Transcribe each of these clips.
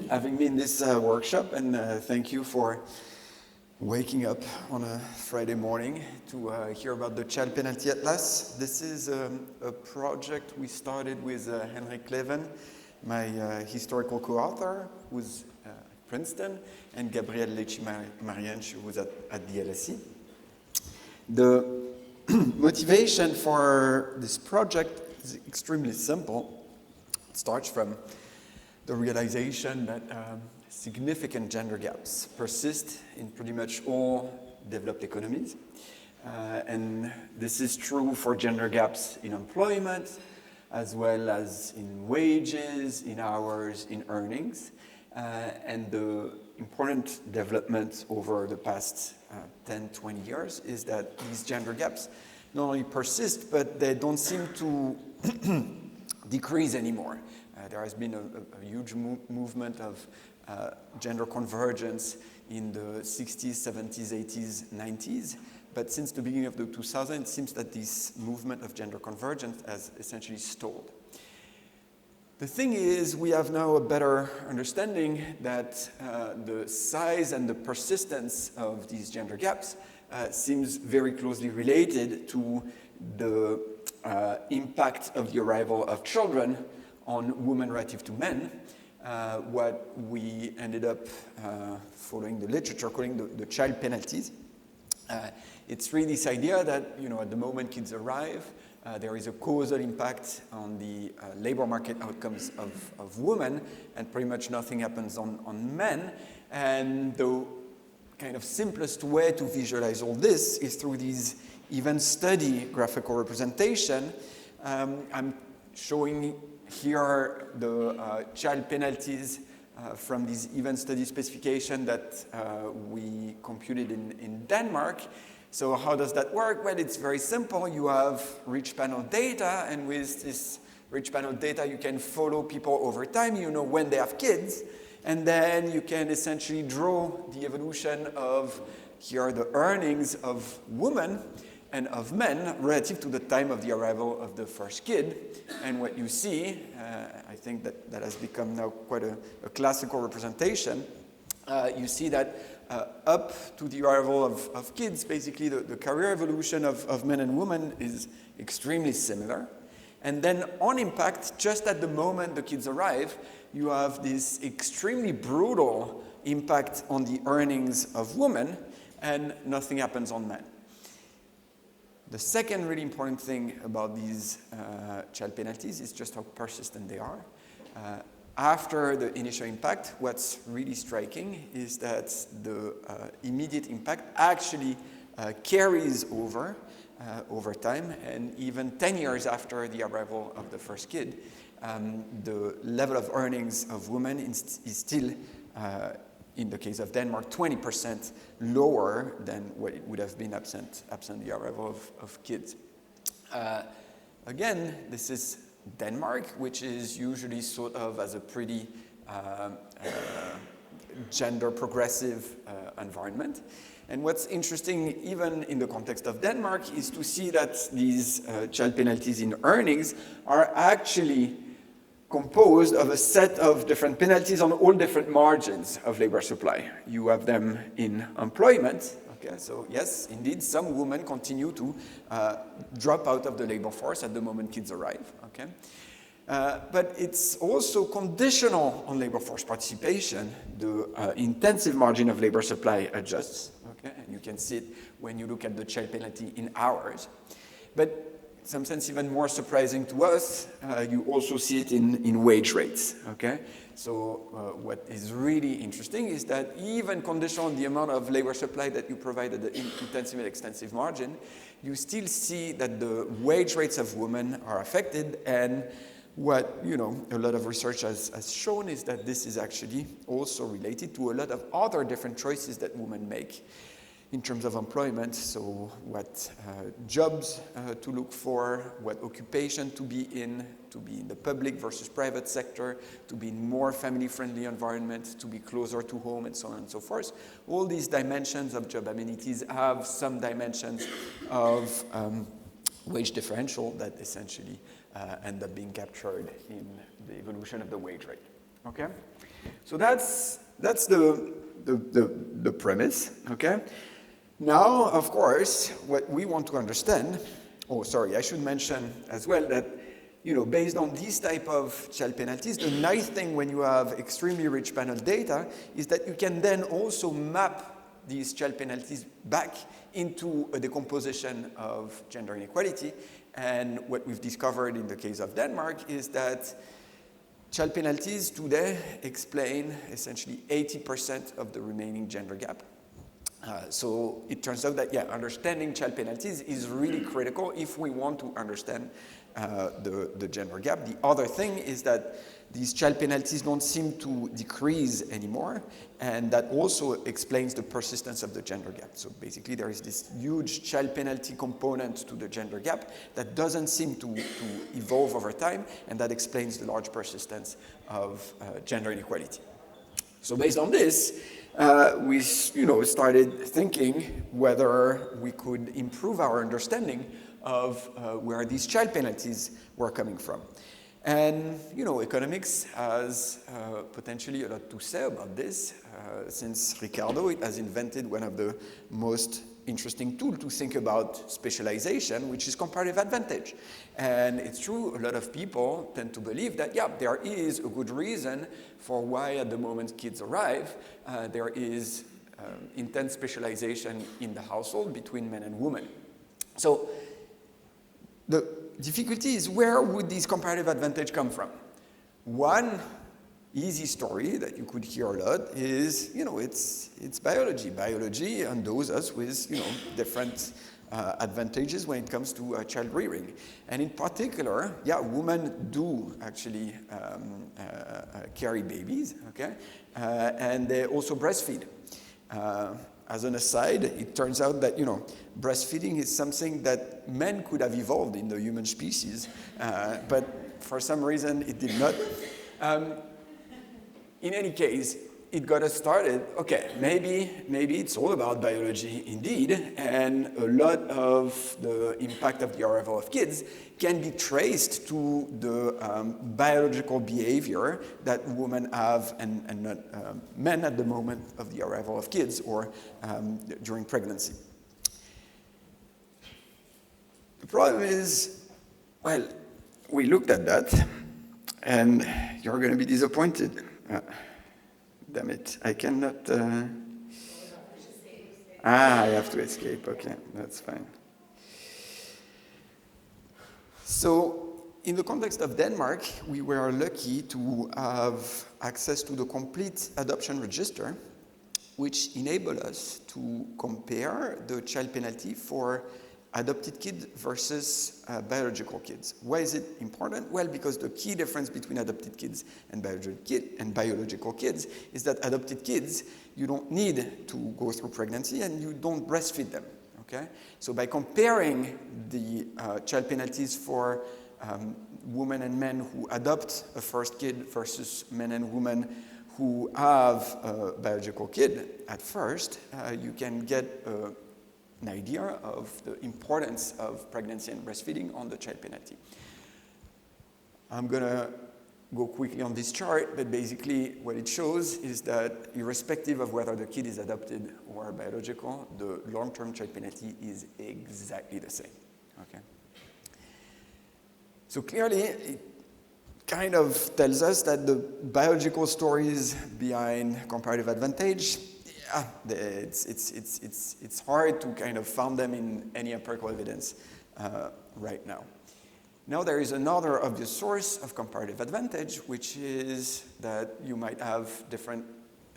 having me in this workshop, and thank you for waking up on a Friday morning to hear about the Child Penalty Atlas. This is a project we started with Henrik Leven, my historical co-author, who's at Princeton, and Gabrielle Lecci-Mariench, who was at the LSE. The motivation for this project is extremely simple. It starts from the realization that significant gender gaps persist in pretty much all developed economies. And this is true for gender gaps in employment, as well as in wages, in hours, in earnings. And the important development over the past 10, 20 years is that these gender gaps not only persist, but they don't seem to decrease anymore. There has been a huge movement of gender convergence in the 60s, 70s, 80s, 90s. But since the beginning of the 2000s, it seems that this movement of gender convergence has essentially stalled. The thing is, we have now a better understanding that the size and the persistence of these gender gaps seems very closely related to the impact of the arrival of children on women relative to men. What we ended up following the literature calling the child penalties. It's really this idea that, at the moment kids arrive, there is a causal impact on the labor market outcomes of women, and pretty much nothing happens on men. And the kind of simplest way to visualize all this is through these event study graphical representation. I'm showing here the child penalties from this event study specification that we computed in Denmark. So how does that work? Well, it's very simple. You have rich panel data, and with this rich panel data, you can follow people over time. You know when they have kids, and then you can essentially draw the evolution of, here are the earnings of women and of men relative to the time of the arrival of the first kid. And what you see, I think that has become now quite a classical representation. You see that up to the arrival of kids, basically the career evolution of men and women is extremely similar. And then on impact, just at the moment the kids arrive, you have this extremely brutal impact on the earnings of women, and nothing happens on men. The second really important thing about these child penalties is just how persistent they are. After the initial impact, what's really striking is that the immediate impact actually carries over time, and even 10 years after the arrival of the first kid, the level of earnings of women is still, in the case of Denmark, 20% lower than what it would have been absent the arrival of kids. Again, this is Denmark, which is usually thought of as a pretty gender progressive environment. And what's interesting, even in the context of Denmark, is to see that these child penalties in earnings are actually composed of a set of different penalties on all different margins of labor supply. You have them in employment. Okay, so yes, indeed, some women continue to drop out of the labor force at the moment kids arrive. Okay, but it's also conditional on labor force participation. The intensive margin of labor supply adjusts. Okay, and you can see it when you look at the child penalty in hours. But in some sense, even more surprising to us, you also see it in wage rates. Okay. So what is really interesting is that even conditional on the amount of labor supply that you provide at the intensive and extensive margin, you still see that the wage rates of women are affected. And what a lot of research has shown is that this is actually also related to a lot of other different choices that women make in terms of employment. So what jobs to look for, what occupation to be in the public versus private sector, to be in more family-friendly environment, to be closer to home, and so on and so forth. All these dimensions of job amenities have some dimensions of wage differential that essentially end up being captured in the evolution of the wage rate. Okay? So that's the premise, okay? Now, of course, what we want to understand, I should mention as well that, based on these type of child penalties, the nice thing when you have extremely rich panel data is that you can then also map these child penalties back into a decomposition of gender inequality. And what we've discovered in the case of Denmark is that child penalties today explain essentially 80% of the remaining gender gap. So it turns out that, understanding child penalties is really critical if we want to understand the gender gap. The other thing is that these child penalties don't seem to decrease anymore, and that also explains the persistence of the gender gap. So basically there is this huge child penalty component to the gender gap that doesn't seem to evolve over time, and that explains the large persistence of gender inequality. So based on this, we started thinking whether we could improve our understanding of where these child penalties were coming from. And, economics has potentially a lot to say about this. Since Ricardo has invented one of the most interesting tools to think about specialization, which is comparative advantage. And it's true, a lot of people tend to believe that, there is a good reason for why at the moment kids arrive, there is intense specialization in the household between men and women. So the difficulty is, where would this comparative advantage come from? One easy story that you could hear a lot is, it's biology. Biology endows us with, different advantages when it comes to child rearing. And in particular, women do actually carry babies, okay? And they also breastfeed. As an aside, it turns out that, breastfeeding is something that men could have evolved in the human species, but for some reason it did not. In any case, it got us started. Okay, maybe it's all about biology indeed, and a lot of the impact of the arrival of kids can be traced to the biological behavior that women have and not men at the moment of the arrival of kids or during pregnancy. The problem is, we looked at that, and you're going to be disappointed. Damn it, I cannot... I have to escape, okay, that's fine. So, in the context of Denmark, we were lucky to have access to the complete adoption register, which enabled us to compare the child penalty for adopted kids versus biological kids. Why is it important? Well, because the key difference between adopted kids and biological kids is that adopted kids, you don't need to go through pregnancy and you don't breastfeed them, okay? So by comparing the child penalties for women and men who adopt a first kid versus men and women who have a biological kid at first, you can get an idea of the importance of pregnancy and breastfeeding on the child penalty. I'm going to go quickly on this chart, but basically what it shows is that irrespective of whether the kid is adopted or biological, the long-term child penalty is exactly the same. Okay. So clearly, it kind of tells us that the biological stories behind comparative advantage, it's hard to kind of found them in any empirical evidence right now. Now there is another obvious source of comparative advantage, which is that you might have different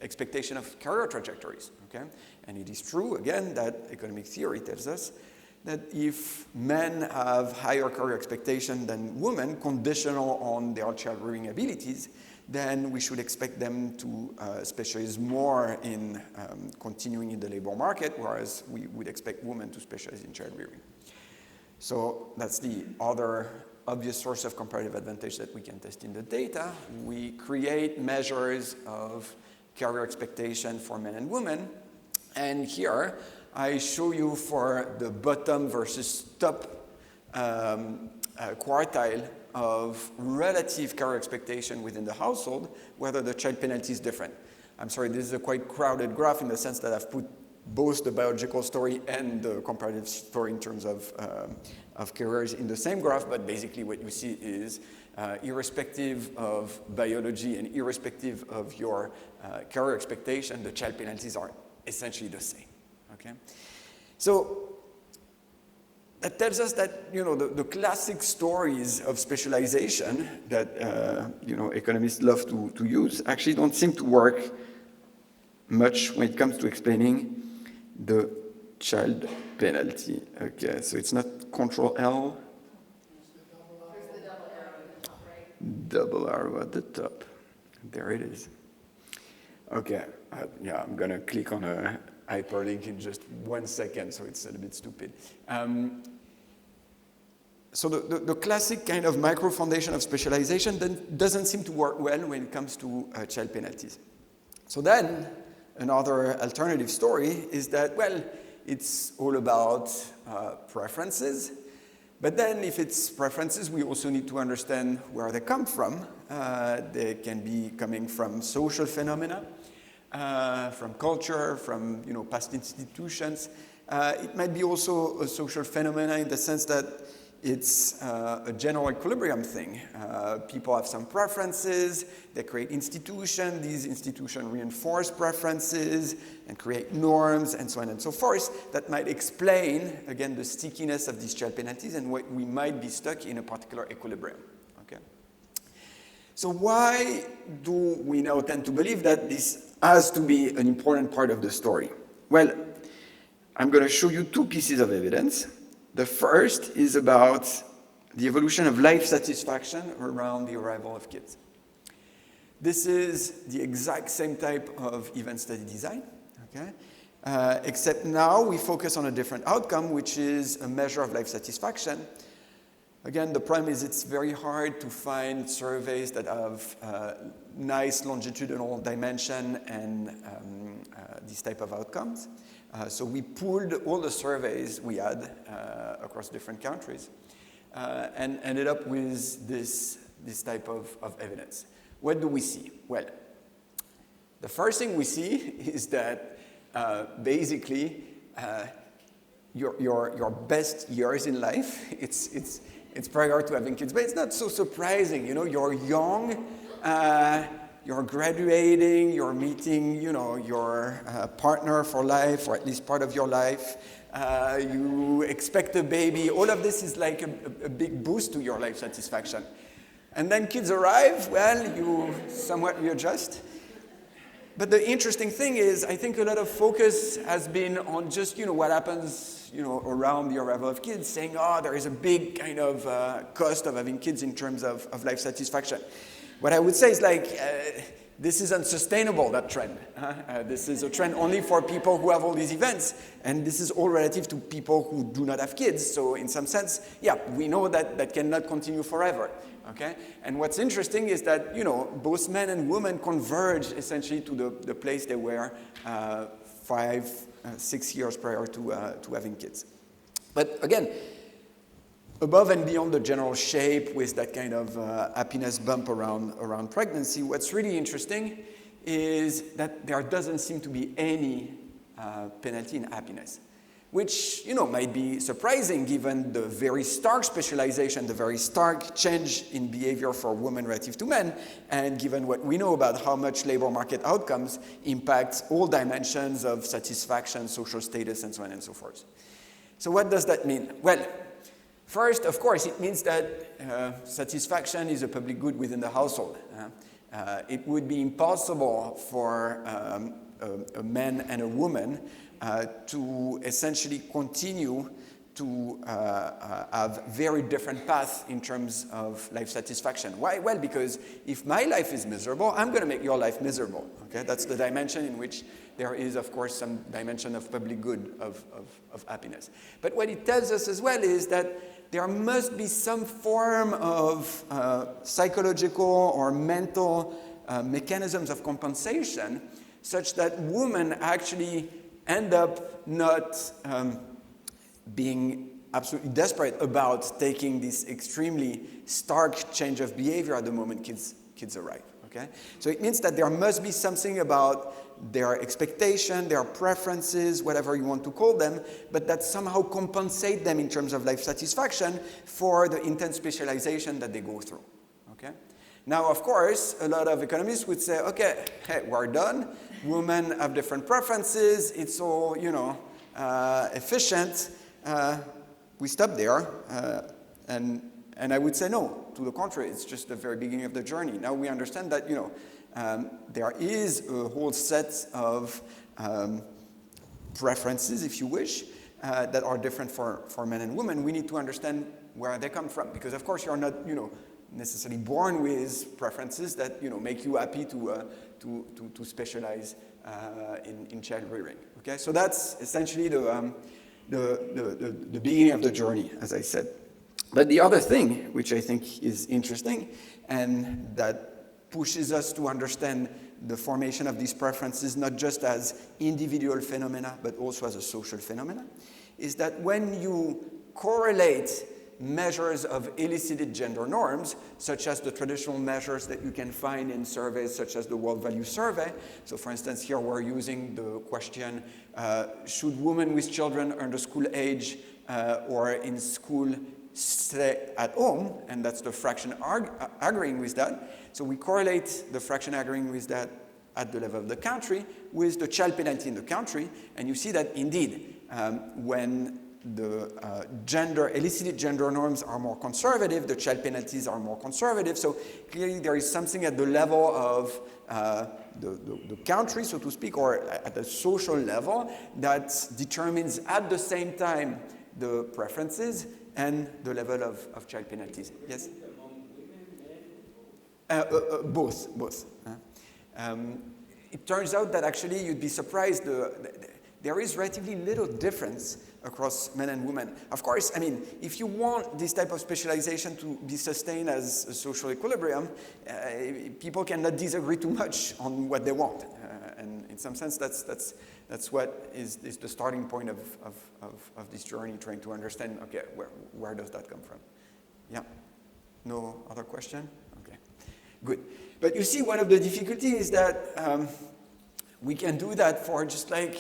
expectation of career trajectories, okay? And it is true, again, that economic theory tells us that if men have higher career expectation than women, conditional on their child rearing abilities, then we should expect them to specialize more in continuing in the labor market, whereas we would expect women to specialize in child rearing. So that's the other obvious source of comparative advantage that we can test in the data. We create measures of career expectation for men and women. And here, I show you for the bottom versus top quartile of relative career expectation within the household, whether the child penalty is different. I'm sorry, this is a quite crowded graph in the sense that I've put both the biological story and the comparative story in terms of careers in the same graph, but basically what you see is irrespective of biology and irrespective of your career expectation, the child penalties are essentially the same, okay? So that tells us that, the classic stories of specialization that, economists love to use actually don't seem to work much when it comes to explaining the child penalty. Okay, so it's not Control L. There's the double arrow at the top, right? Double arrow at the top. There it is. Okay, I'm going to click on a hyperlink in just 1 second, so it's a little bit stupid. So the classic kind of micro foundation of specialization then doesn't seem to work well when it comes to child penalties. So then another alternative story is that, well, it's all about preferences. But then if it's preferences, we also need to understand where they come from. They can be coming from social phenomena, from culture, from past institutions. It might be also a social phenomena in the sense that it's a general equilibrium thing. People have some preferences, they create institutions, these institutions reinforce preferences and create norms and so on and so forth that might explain, again, the stickiness of these child penalties and why we might be stuck in a particular equilibrium. Okay? So why do we now tend to believe that this has to be an important part of the story? Well, I'm going to show you 2 pieces of evidence. The first is about the evolution of life satisfaction around the arrival of kids. This is the exact same type of event study design, okay? Except now we focus on a different outcome, which is a measure of life satisfaction. Again, the problem is it's very hard to find surveys that have nice longitudinal dimension and these type of outcomes. So we pulled all the surveys we had across different countries and ended up with this type of evidence. What do we see? Well, the first thing we see is that basically your best years in life, it's prior to having kids, but it's not so surprising. You're young. You're graduating, you're meeting, your partner for life, or at least part of your life. You expect a baby. All of this is like a big boost to your life satisfaction. And then kids arrive, well, you somewhat readjust. But the interesting thing is, I think a lot of focus has been on just, what happens, around the arrival of kids, saying, there is a big kind of cost of having kids in terms of life satisfaction. What I would say is this is unsustainable, that trend. This is a trend only for people who have all these events, and this is all relative to people who do not have kids. So in some sense, we know that cannot continue forever. Okay? And what's interesting is that, both men and women converge essentially to the place they were 5, 6 years prior to having kids. But again, above and beyond the general shape with that kind of happiness bump around pregnancy, what's really interesting is that there doesn't seem to be any penalty in happiness, which might be surprising given the very stark specialization, the very stark change in behavior for women relative to men, and given what we know about how much labor market outcomes impact all dimensions of satisfaction, social status, and so on and so forth. So what does that mean? Well, first, of course, it means that satisfaction is a public good within the household. It would be impossible for a man and a woman to essentially continue to have very different paths in terms of life satisfaction. Why? Well, because if my life is miserable, I'm going to make your life miserable. Okay? That's the dimension in which there is, of course, some dimension of public good, of happiness. But what it tells us as well is that there must be some form of psychological or mental mechanisms of compensation such that women actually end up not being absolutely desperate about taking this extremely stark change of behavior at the moment kids arrive. Okay? So it means that there must be something about their expectation, their preferences, whatever you want to call them, but that somehow compensate them in terms of life satisfaction for the intense specialization that they go through. Okay? Now, of course, a lot of economists would say, okay, hey, we're done. Women have different preferences. It's all, efficient. We stop there. And I would say no. To the contrary, it's just the very beginning of the journey. Now we understand that, there is a whole set of preferences, if you wish, that are different for men and women. We need to understand where they come from. Because, of course, you're not, necessarily born with preferences that, make you happy to specialize in child rearing. Okay? So that's essentially the beginning of the journey, as I said. But the other thing, which I think is interesting, and that pushes us to understand the formation of these preferences not just as individual phenomena, but also as a social phenomena, is that when you correlate measures of elicited gender norms, such as the traditional measures that you can find in surveys such as the World Value Survey. So for instance, here we're using the question, should women with children under school age or in school stay at home? And that's the fraction agreeing with that. So we correlate the fraction agreeing with that at the level of the country with the child penalty in the country. And you see that indeed, when the elicited gender norms are more conservative, the child penalties are more conservative. So clearly there is something at the level of the country, so to speak, or at a social level that determines at the same time the preferences and the level of child penalties. Yes? Both. It turns out that actually you'd be surprised there is relatively little difference across men and women. Of course, I mean, if you want this type of specialization to be sustained as a social equilibrium, people cannot disagree too much on what they want. And in some sense, that's what is the starting point of this journey, trying to understand, okay, where does that come from? Yeah? No other question? Okay, good. But you see, one of the difficulties is that we can do that for just like,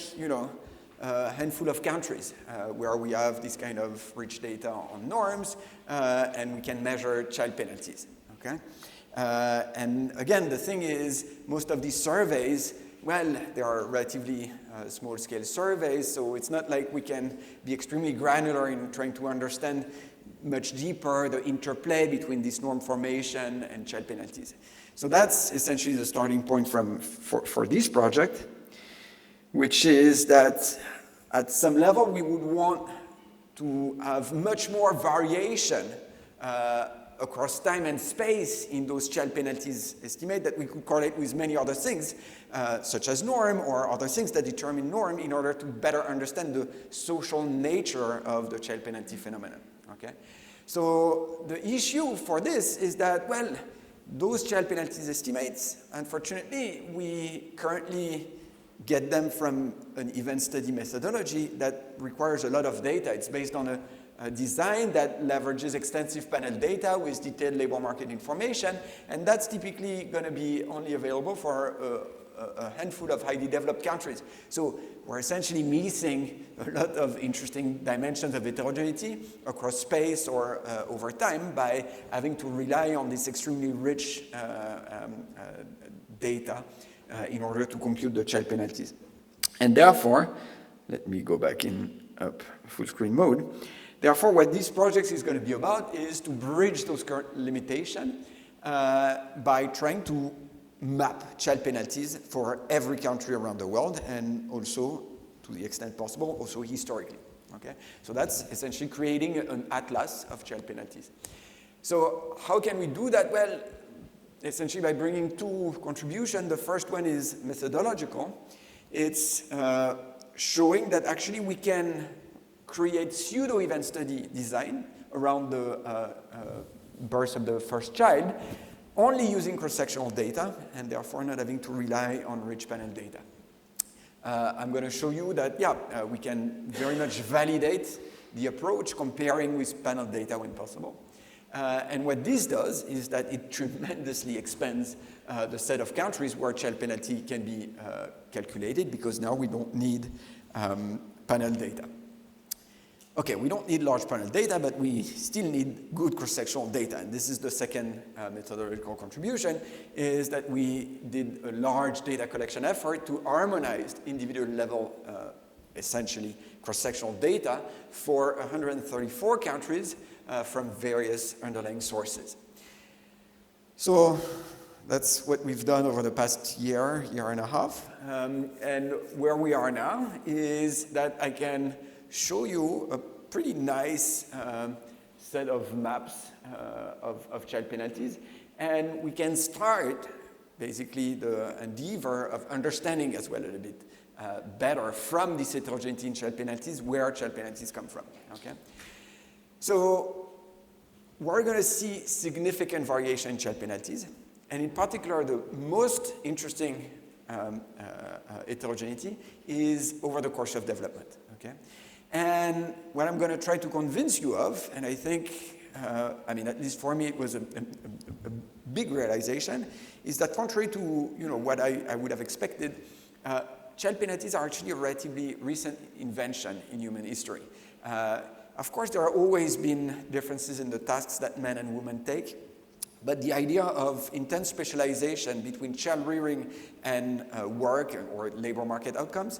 a handful of countries where we have this kind of rich data on norms and we can measure child penalties, okay? And again, the thing is, most of these surveys, well, they are relatively small-scale surveys, so it's not like we can be extremely granular in trying to understand much deeper the interplay between this norm formation and child penalties. So that's essentially the starting point for this project, which is that at some level we would want to have much more variation across time and space in those child penalties estimate that we could correlate with many other things, such as norm or other things that determine norm in order to better understand the social nature of the child penalty phenomenon. Okay? So the issue for this is that, well, those child penalties estimates, unfortunately, we currently get them from an event study methodology that requires a lot of data. It's based on a design that leverages extensive panel data with detailed labor market information, and that's typically going to be only available for a handful of highly developed countries. So we're essentially missing a lot of interesting dimensions of heterogeneity across space or over time by having to rely on this extremely rich data in order to compute the child penalties. And therefore, let me go back in up full screen mode. Therefore, what this project is going to be about is to bridge those current limitations by trying to map child penalties for every country around the world and also, to the extent possible, also historically. Okay? So that's essentially creating an atlas of child penalties. So how can we do that? Well, essentially by bringing two contributions. The first one is methodological. It's showing that actually we can create pseudo-event study design around the birth of the first child, only using cross-sectional data, and therefore not having to rely on rich panel data. I'm going to show you that, we can very much validate the approach, comparing with panel data when possible. And what this does is that it tremendously expands the set of countries where child penalty can be calculated, because now we don't need panel data. Okay, we don't need large panel data, but we still need good cross-sectional data. And this is the second methodological contribution, is that we did a large data collection effort to harmonize individual level, essentially cross-sectional data for 134 countries from various underlying sources. So that's what we've done over the past year and a half. And where we are now is that I can show you a pretty nice set of maps of child penalties. And we can start basically the endeavor of understanding as well a little bit better from this heterogeneity in child penalties where child penalties come from. Okay? So we're going to see significant variation in child penalties. And in particular, the most interesting heterogeneity is over the course of development. Okay? And what I'm going to try to convince you of, and I think, at least for me, it was a big realization, is that contrary to what I would have expected, child penalties are actually a relatively recent invention in human history. Of course, there have always been differences in the tasks that men and women take, but the idea of intense specialization between child rearing and work or labor market outcomes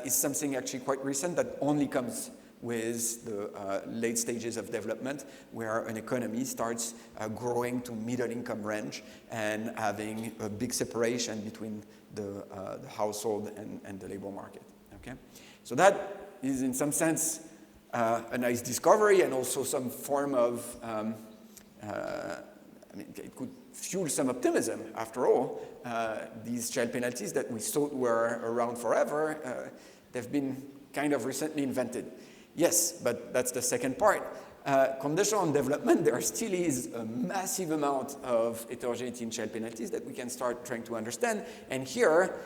is something actually quite recent that only comes with the late stages of development, where an economy starts growing to middle income range and having a big separation between the household and the labor market. Okay? So that is in some sense a nice discovery, and also some form of it could fuel some optimism. After all, these child penalties that we thought were around forever, they've been kind of recently invented. Yes, but that's the second part. Conditional on development, there still is a massive amount of heterogeneity in child penalties that we can start trying to understand. And here,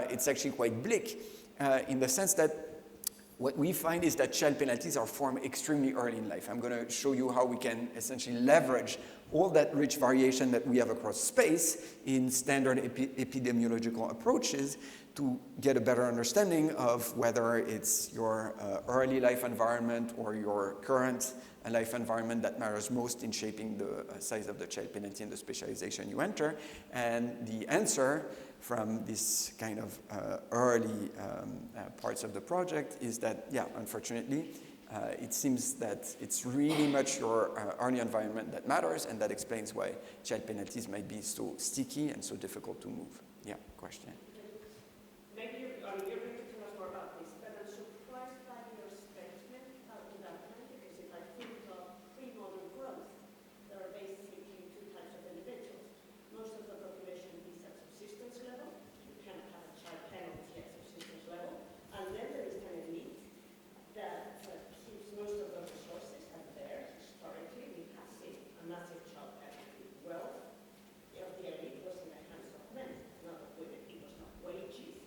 it's actually quite bleak in the sense that what we find is that child penalties are formed extremely early in life. I'm going to show you how we can essentially leverage all that rich variation that we have across space in standard epidemiological approaches to get a better understanding of whether it's your early life environment or your current life environment that matters most in shaping the size of the child penalty and the specialization you enter. And the answer from this kind of early parts of the project is that, yeah, unfortunately, it seems that it's really much your early environment that matters, and that explains why child penalties might be so sticky and so difficult to move. Yeah, question? Maybe you're going to tell us more about this, but I'm surprised by your statement to that point, because if I think of pre-modern growth, there are basically two types of individuals. Most of the population is at subsistence level. You cannot have a child penalty at subsistence level. And then there is an elite that keeps most of the resources, and there, historically, we have seen a massive child penalty. Wealth of the elite was in the hands of men, not of women. It was not wages.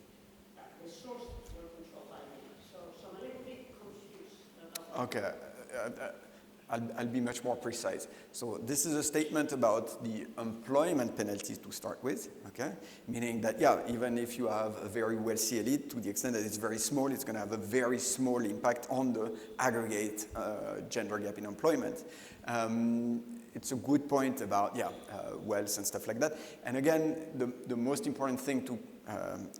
Resources were controlled by women. So I'm a little bit confused about that. Okay. I'll be much more precise. So this is a statement about the employment penalties to start with, okay? Meaning that, yeah, even if you have a very wealthy elite, to the extent that it's very small, it's going to have a very small impact on the aggregate gender gap in employment. It's a good point about, wealth and stuff like that. And again, the most important thing to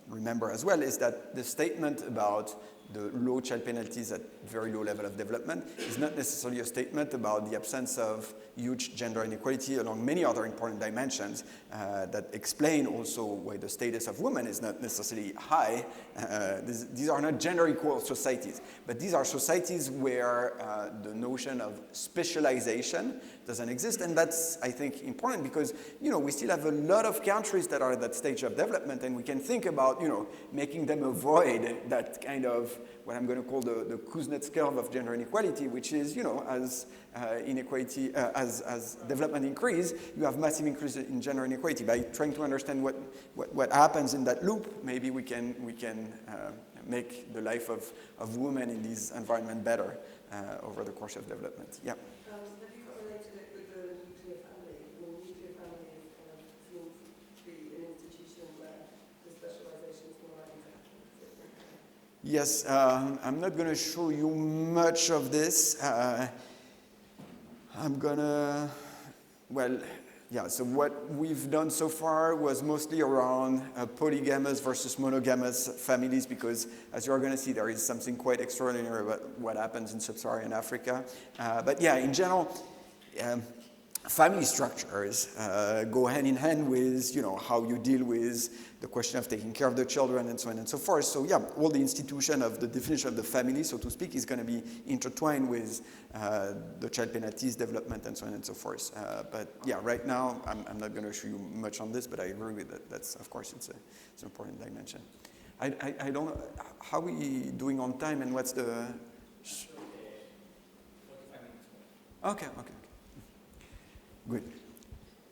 remember as well is that the statement about the low child penalties at very low level of development is not necessarily a statement about the absence of huge gender inequality along many other important dimensions that explain also why the status of women is not necessarily high. These are not gender equal societies, but these are societies where the notion of specialization doesn't exist, and that's, I think, important because, we still have a lot of countries that are at that stage of development, and we can think about, making them avoid that kind of what I'm going to call the Kuznets curve of gender inequality, which is, as inequality, as development increase, you have massive increase in gender inequality. By trying to understand what happens in that loop, maybe we can make the life of women in this environment better over the course of development. Yeah. Have you correlated it with the nuclear family? I mean, nuclear family seems to be an institution where the specialization is more likely to happen. Yes, I'm not going to show you much of this. I'm going to, well, yeah, so what we've done so far was mostly around polygamous versus monogamous families because, as you're going to see, there is something quite extraordinary about what happens in sub-Saharan Africa. But yeah, in general, family structures go hand in hand with, how you deal with the question of taking care of the children and so on and so forth. So yeah, all the institution of the definition of the family, so to speak, is going to be intertwined with the child penalties development and so on and so forth. But yeah, right now, I'm not going to show you much on this, but I agree with that. That's, of course, it's an important dimension. I don't know, how are we doing on time and what's the... 45 minutes more. Okay. Good.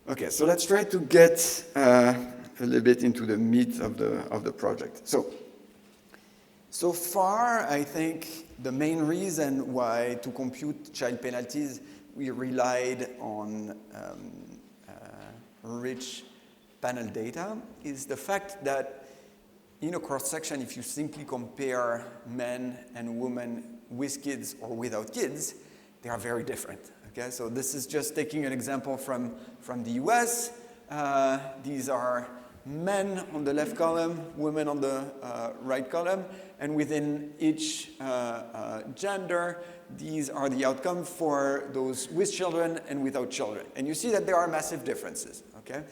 Okay, so let's try to get a little bit into the meat of the project. So far, I think the main reason why to compute child penalties we relied on rich panel data is the fact that in a cross-section, if you simply compare men and women with kids or without kids, they are very different. Okay, so this is just taking an example from the US. These are men on the left column, women on the right column, and within each gender, these are the outcomes for those with children and without children. And you see that there are massive differences. Okay.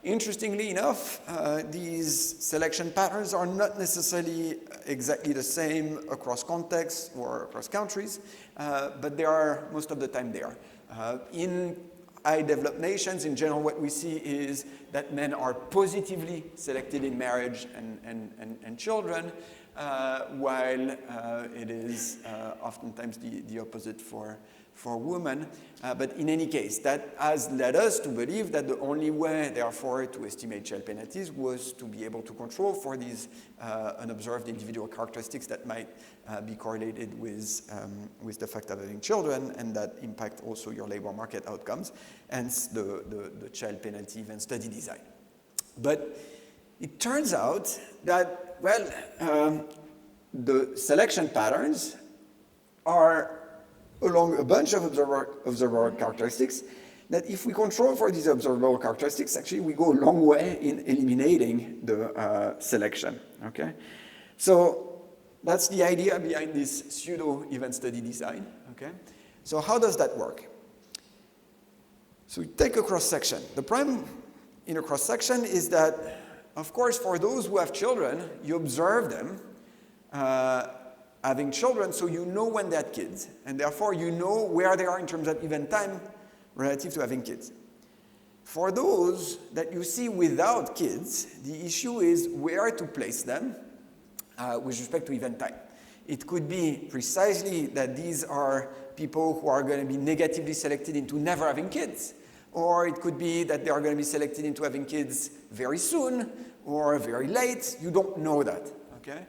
Interestingly enough, these selection patterns are not necessarily exactly the same across contexts or across countries, but they are most of the time there. In high developed nations, in general, what we see is that men are positively selected in marriage and children, while it is oftentimes the opposite for women. But in any case, that has led us to believe that the only way, therefore, to estimate child penalties was to be able to control for these unobserved individual characteristics that might be correlated with the fact of having children and that impact also your labor market outcomes, hence the child penalty event study design. But it turns out that, well, the selection patterns are along a bunch of observable characteristics, that if we control for these observable characteristics, actually we go a long way in eliminating the selection, okay? So that's the idea behind this pseudo-event study design, okay? So how does that work? So we take a cross-section. The problem in a cross-section is that, of course, for those who have children, you observe them having children, so you know when they had kids, and therefore you know where they are in terms of event time relative to having kids. For those that you see without kids, the issue is where to place them with respect to event time. It could be precisely that these are people who are going to be negatively selected into never having kids, or it could be that they are going to be selected into having kids very soon or very late. You don't know that, okay?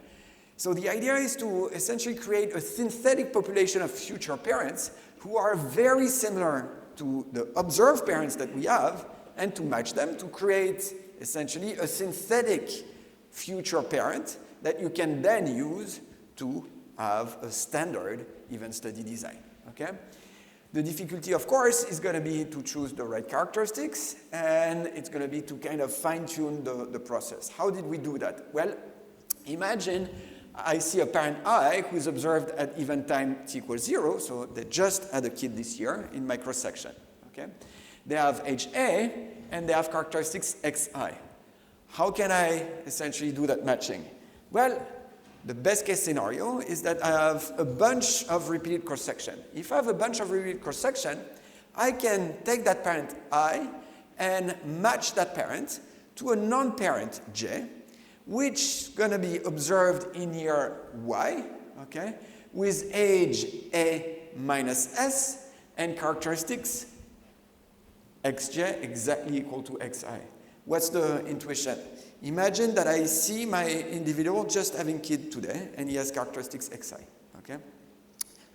So the idea is to essentially create a synthetic population of future parents who are very similar to the observed parents that we have, and to match them to create essentially a synthetic future parent that you can then use to have a standard event study design, okay? The difficulty, of course, is going to be to choose the right characteristics, and it's going to be to kind of fine-tune the process. How did we do that? Well, imagine I see a parent I who is observed at event time t equals 0, so they just had a kid this year in my cross-section, okay? They have age A, and they have characteristics xi. How can I essentially do that matching? Well, the best case scenario is that I have a bunch of repeated cross-section. If I have a bunch of repeated cross-section, I can take that parent I and match that parent to a non-parent J, which is going to be observed in year Y, okay, with age A minus S and characteristics xj exactly equal to xi. What's the intuition? Imagine that I see my individual just having kid today, and he has characteristics XI, okay?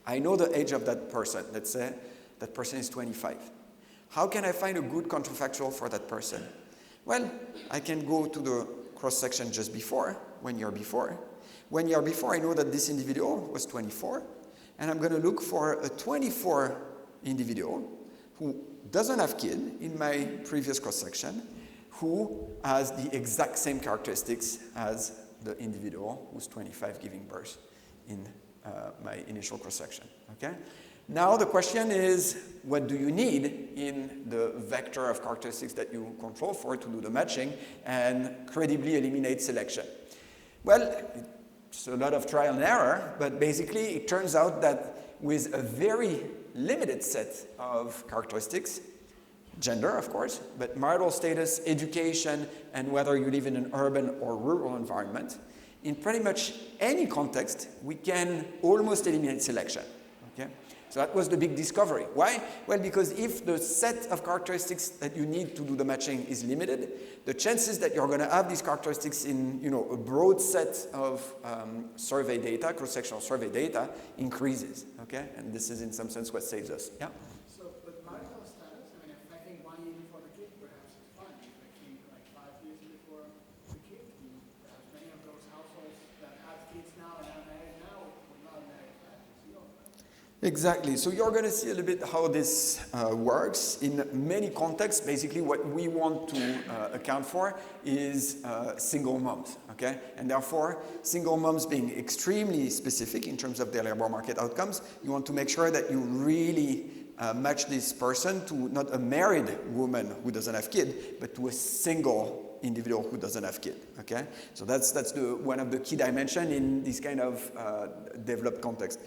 I know the age of that person. Let's say that person is 25. How can I find a good counterfactual for that person? Well, I can go to the cross-section just before, 1 year before. 1 year before, I know that this individual was 24, and I'm going to look for a 24 individual who doesn't have kid in my previous cross-section, who has the exact same characteristics as the individual who's 25 giving birth in my initial cross-section, okay? Now the question is, what do you need in the vector of characteristics that you control for to do the matching and credibly eliminate selection? Well, it's a lot of trial and error, but basically it turns out that with a very limited set of characteristics, gender, of course, but marital status, education, and whether you live in an urban or rural environment, in pretty much any context, we can almost eliminate selection, okay? So that was the big discovery. Why? Well, because if the set of characteristics that you need to do the matching is limited, the chances that you're going to have these characteristics in, a broad set of survey data, cross-sectional survey data, increases, okay? And this is in some sense what saves us, yeah? So with marital status, I think 1 year before the kid, perhaps it's fine. I think like 5 years before the kid, perhaps many of those households that have kids now and are married now would not marry 5 years ago. Exactly. So you're going to see a little bit how this works. In many contexts, basically what we want to account for is single moms, okay? And therefore, single moms being extremely specific in terms of their labor market outcomes, you want to make sure that you really match this person to not a married woman who doesn't have kid, but to a single individual who doesn't have kid, okay? So that's one of the key dimensions in this kind of developed context.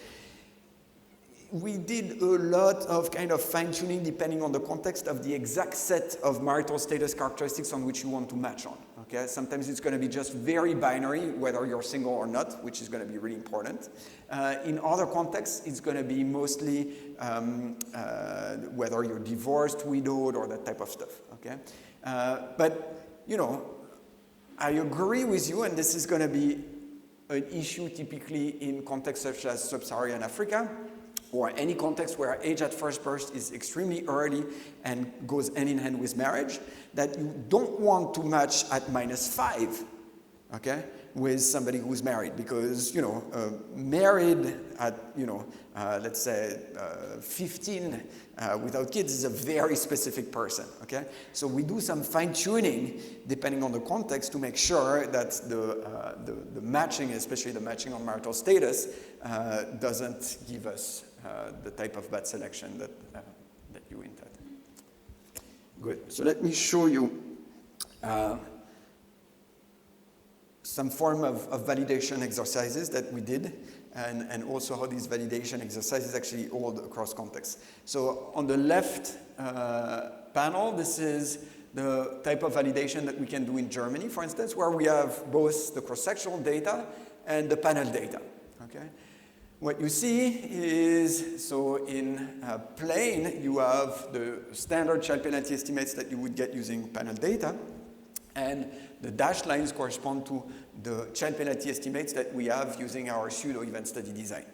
We did a lot of kind of fine-tuning depending on the context of the exact set of marital status characteristics on which you want to match on, okay? Sometimes it's going to be just very binary, whether you're single or not, which is going to be really important. In other contexts, it's going to be mostly whether you're divorced, widowed, or that type of stuff, okay? But, I agree with you, and this is going to be an issue typically in contexts such as sub-Saharan Africa, or any context where age at first birth is extremely early and goes hand in hand with marriage, that you don't want to match at -5, okay, with somebody who's married, because, married at, let's say 15 without kids is a very specific person, okay? So we do some fine-tuning depending on the context to make sure that the matching, especially the matching on marital status, doesn't give us the type of bad selection that you intend. Good. So let me show you some form of validation exercises that we did, and also how these validation exercises actually hold across contexts. So on the left panel, this is the type of validation that we can do in Germany, for instance, where we have both the cross-sectional data and the panel data, okay? What you see is, so in plain, you have the standard child penalty estimates that you would get using panel data, and the dashed lines correspond to the child penalty estimates that we have using our pseudo-event study design.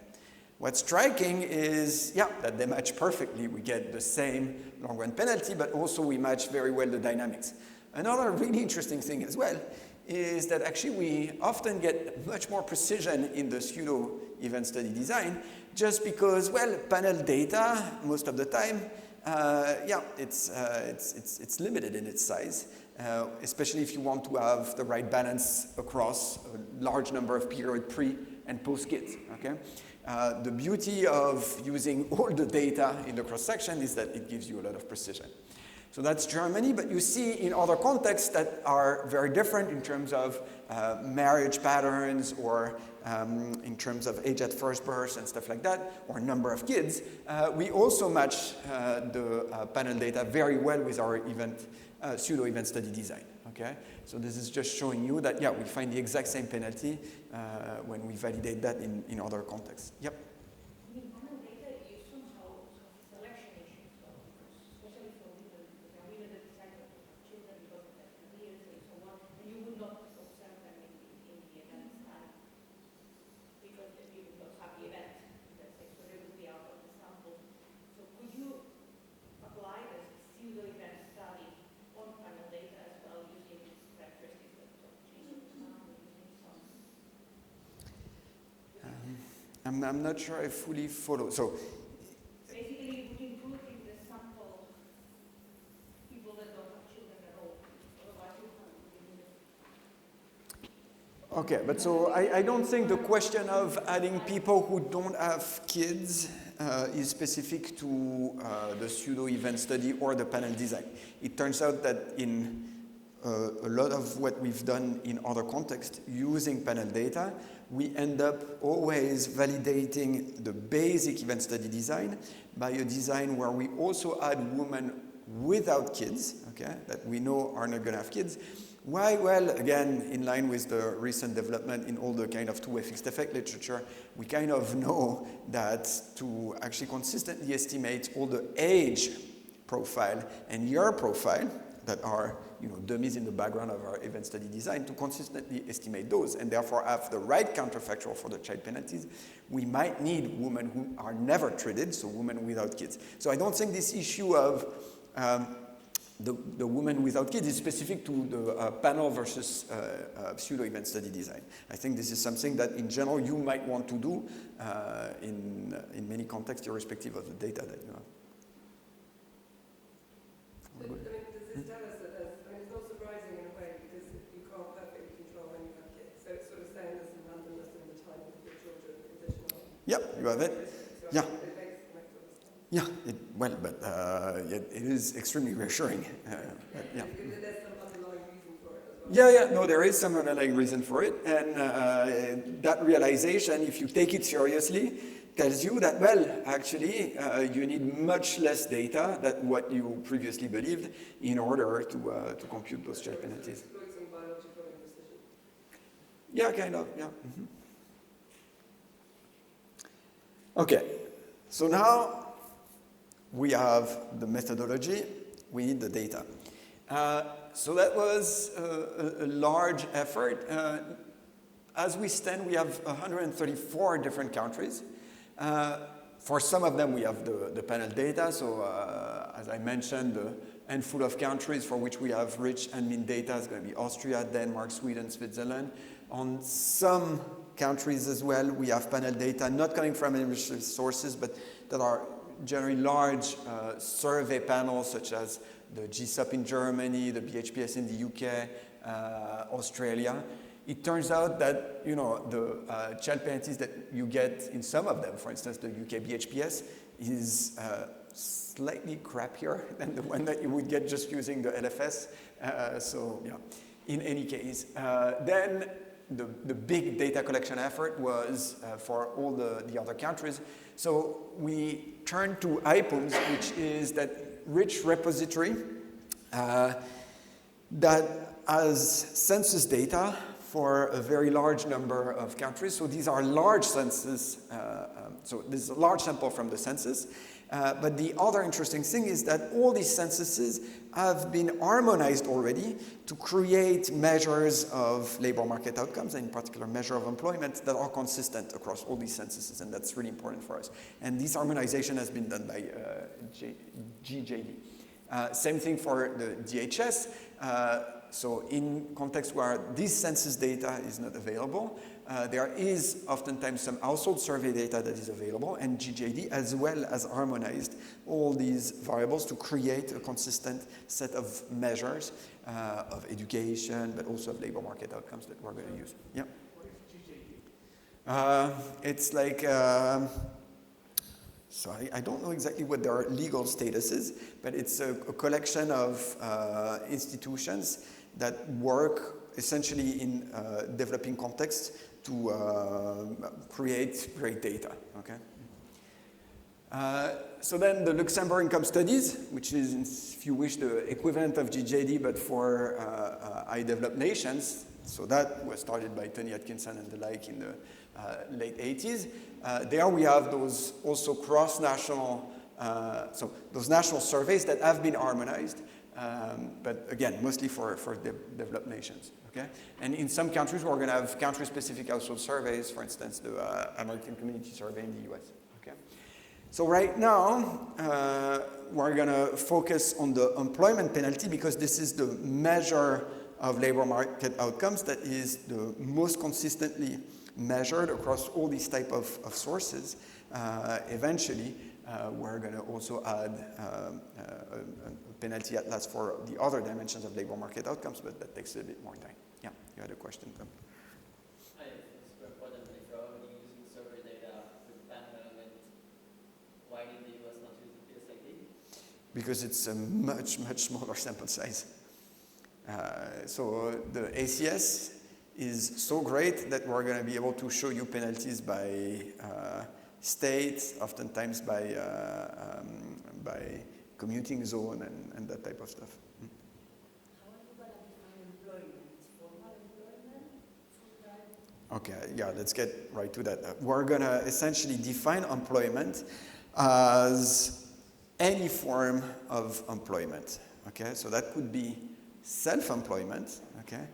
What's striking is, that they match perfectly. We get the same long-run penalty, but also we match very well the dynamics. Another really interesting thing as well is that actually we often get much more precision in the pseudo-event study design, just because, panel data, most of the time, it's limited in its size, especially if you want to have the right balance across a large number of period pre and post kids, okay? The beauty of using all the data in the cross-section is that it gives you a lot of precision. So that's Germany, but you see in other contexts that are very different in terms of marriage patterns, or in terms of age at first birth and stuff like that, or number of kids, we also match the panel data very well with our pseudo-event study design, okay? So this is just showing you that, we find the exact same penalty when we validate that in other contexts. Yep. I'm not sure I fully follow. So Basically, it would include in the sample people that don't have children at all. Otherwise, you can't. okay, but so I don't think the question of adding people who don't have kids is specific to the pseudo-event study or the panel design. It turns out that in a lot of what we've done in other contexts using panel data, we end up always validating the basic event study design by a design where we also add women without kids, okay, that we know are not going to have kids. Why? Well, again, in line with the recent development in all the kind of two-way fixed effect literature, we kind of know that to actually consistently estimate all the age profile and year profile that are dummies in the background of our event study design, to consistently estimate those and therefore have the right counterfactual for the child penalties, we might need women who are never treated, so women without kids. So I don't think this issue of the woman without kids is specific to the panel versus pseudo-event study design. I think this is something that in general you might want to do in many contexts, irrespective of the data that you have. So, does this tell us that it's not surprising in a way because you can't perfectly control when you have kids. So it's sort of saying there's some randomness in the time of your children additional. Yep, you have it. So Yeah. It makes sort of sense. Yeah, it is extremely reassuring. Yeah. There's some underlying reason for it as well. Yeah, no, there is some underlying reason for it. And that realization, if you take it seriously, tells you that, well, actually, you need much less data than what you previously believed in order to compute those child penalties. Exploit some biological imprecision. Yeah, kind of, yeah. Mm-hmm. Okay, so now we have the methodology, we need the data. So that was a large effort. As we stand, we have 134 different countries. For some of them, we have the panel data. So as I mentioned, the handful of countries for which we have rich and mean data is going to be Austria, Denmark, Sweden, Switzerland. On some countries as well, we have panel data, not coming from industry sources, but that are generally large survey panels, such as the GSUP in Germany, the BHPS in the UK, Australia. It turns out that the child penalties that you get in some of them, for instance, the UK BHPS, is slightly crappier than the one that you would get just using the LFS. So yeah, in any case, then the big data collection effort was for all the other countries. So we turned to IPUMS, which is that rich repository that has census data for a very large number of countries. So these are large census, so this is a large sample from the census. But the other interesting thing is that all these censuses have been harmonized already to create measures of labor market outcomes, and in particular measure of employment, that are consistent across all these censuses, and that's really important for us. And this harmonization has been done by GJD. Same thing for the DHS. So in context where this census data is not available, there is oftentimes some household survey data that is available, and GJD as well has harmonized all these variables to create a consistent set of measures of education, but also of labor market outcomes that we're going to use. Yeah. What is GJD? It's like, so I don't know exactly what their legal status is, but it's a collection of institutions that work essentially in developing contexts to create great data, okay? So then the Luxembourg income studies, which is, if you wish, the equivalent of GJD, but for high developed nations. So that was started by Tony Atkinson and the like in the late 80s. There we have those also cross-national, so those national surveys that have been harmonized, but again, mostly for developed nations. Okay? And in some countries, we're going to have country-specific household surveys, for instance, the American Community Survey in the US. Okay? So right now, we're going to focus on the employment penalty because this is the measure of labor market outcomes that is the most consistently measured across all these type of sources, eventually we're going to also add a penalty atlas for the other dimensions of labor market outcomes, but that takes a bit more time. Yeah, you had a question, Tom. Hi, it's super important if you're already using survey data with panel, and why did the US not use the PSID? Because it's a much, much smaller sample size. So the ACS is so great that we're going to be able to show you penalties by state, oftentimes by commuting zone and that type of stuff. How are you going to define employment? Formal employment? Full-time? Okay, yeah, let's get right to that. We're going to essentially define employment as any form of employment. Okay, so that could be self-employment. Okay,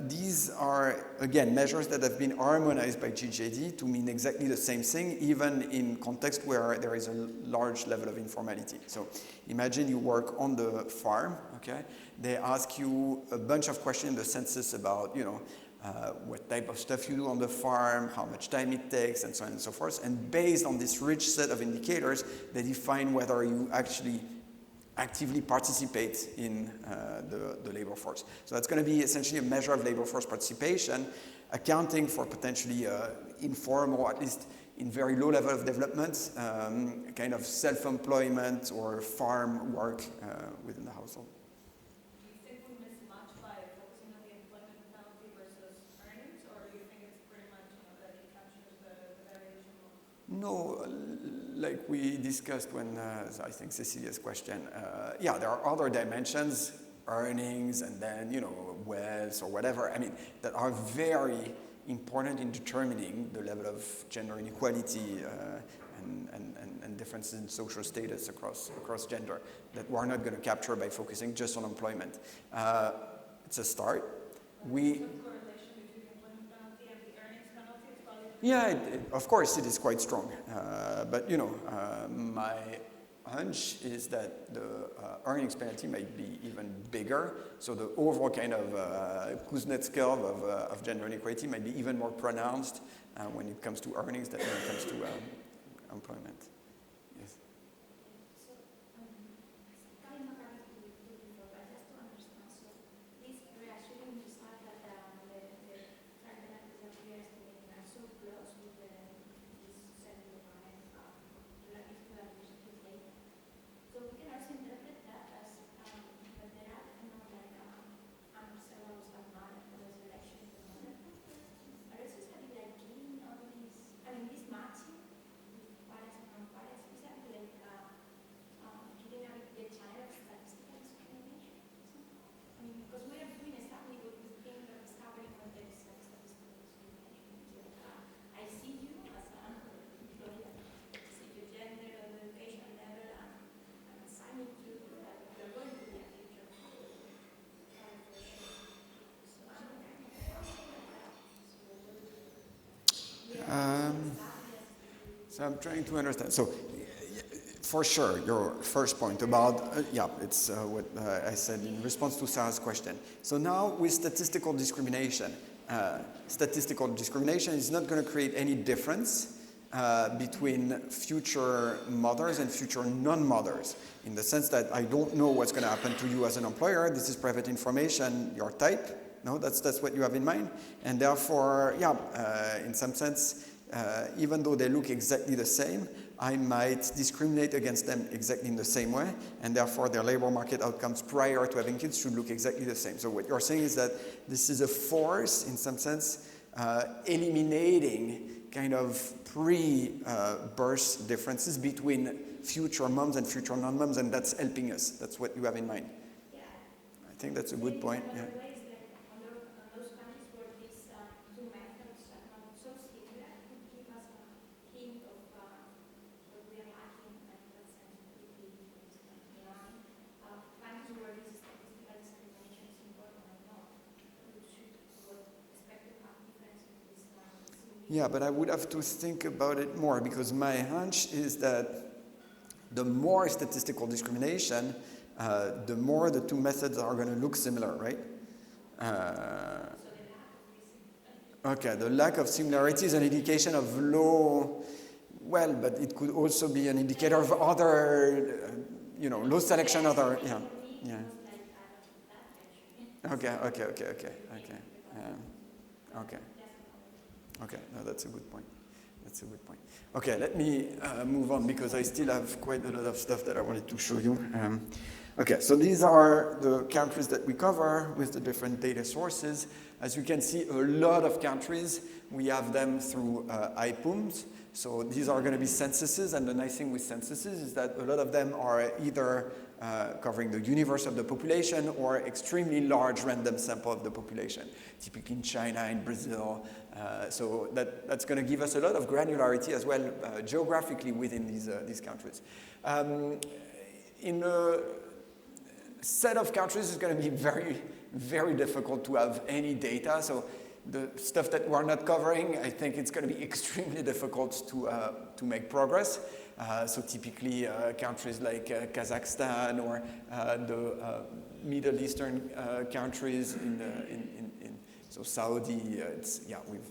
these are, again, measures that have been harmonized by GJD to mean exactly the same thing, even in context where there is a large level of informality. So imagine you work on the farm, okay? They ask you a bunch of questions in the census about, what type of stuff you do on the farm, how much time it takes, and so on and so forth. And based on this rich set of indicators, they define whether you actually actively participate in the labor force. So that's going to be essentially a measure of labor force participation, accounting for potentially informal, or at least in very low level of development, kind of self-employment or farm work within the household. Do you think we miss much by focusing on the employment penalty versus earnings, or do you think it's pretty much that it captures the variation more? No, like we discussed when, I think Cecilia's question, yeah, there are other dimensions, earnings, and then, wealth or whatever, that are very important in determining the level of gender inequality and differences in social status across gender that we're not going to capture by focusing just on employment. It's a start. Yeah, of course it is quite strong, but my hunch is that the earnings penalty might be even bigger, so the overall kind of Kuznets curve of gender inequality might be even more pronounced when it comes to earnings than when it comes to employment. Yes. So, coming back to before, but just to understand, so this reassuring result that the child penalties that we are estimating are so close with this 70% relative to the university data. So we can also interpret that as that there are unobservables that matter for the selection of the model. Are also studies like giving all these, this matching with parents and non-parents, is that like giving the child statistical discrimination? Because we are doing exactly what we think that is happening when there is statistical discrimination. It's like, I see you as an employer, I see your gender and education level, and assigning you that you're going to be a future employer. So I'm kind of asking that. So I'm trying to understand. So, for sure, your first point about, it's what I said in response to Sarah's question. So now with statistical discrimination is not going to create any difference between future mothers and future non-mothers, in the sense that I don't know what's going to happen to you as an employer. This is private information, your type. No, that's what you have in mind. And therefore, in some sense, even though they look exactly the same, I might discriminate against them exactly in the same way, and therefore their labor market outcomes prior to having kids should look exactly the same. So what you're saying is that this is a force, in some sense, eliminating kind of pre-birth differences between future moms and future non-moms, and that's helping us. That's what you have in mind. Yeah. I think that's a good point. Yeah. Those countries where these two methods are not so similar could give us a hint of what we are lacking in that sensitivity, for instance. Countries where this statistical discrimination is important or not, we should expect to have differences in this. Yeah, but I would have to think about it more, because my hunch is that the more statistical discrimination, the more the two methods are going to look similar, right? Okay, the lack of similarity is an indication of low, well, but it could also be an indicator of other, low selection, other, yeah. Okay. Okay, no, that's a good point. Okay, let me move on because I still have quite a lot of stuff that I wanted to show you. Okay, so these are the countries that we cover with the different data sources. As you can see, a lot of countries, we have them through IPUMs. So these are going to be censuses, and the nice thing with censuses is that a lot of them are either covering the universe of the population or extremely large random sample of the population, typically in China, in Brazil. So that's going to give us a lot of granularity as well geographically within these countries. In a set of countries, it's going to be very, very difficult to have any data. So the stuff that we're not covering, I think it's going to be extremely difficult to make progress. So typically countries like Kazakhstan or the Middle Eastern countries so Saudi,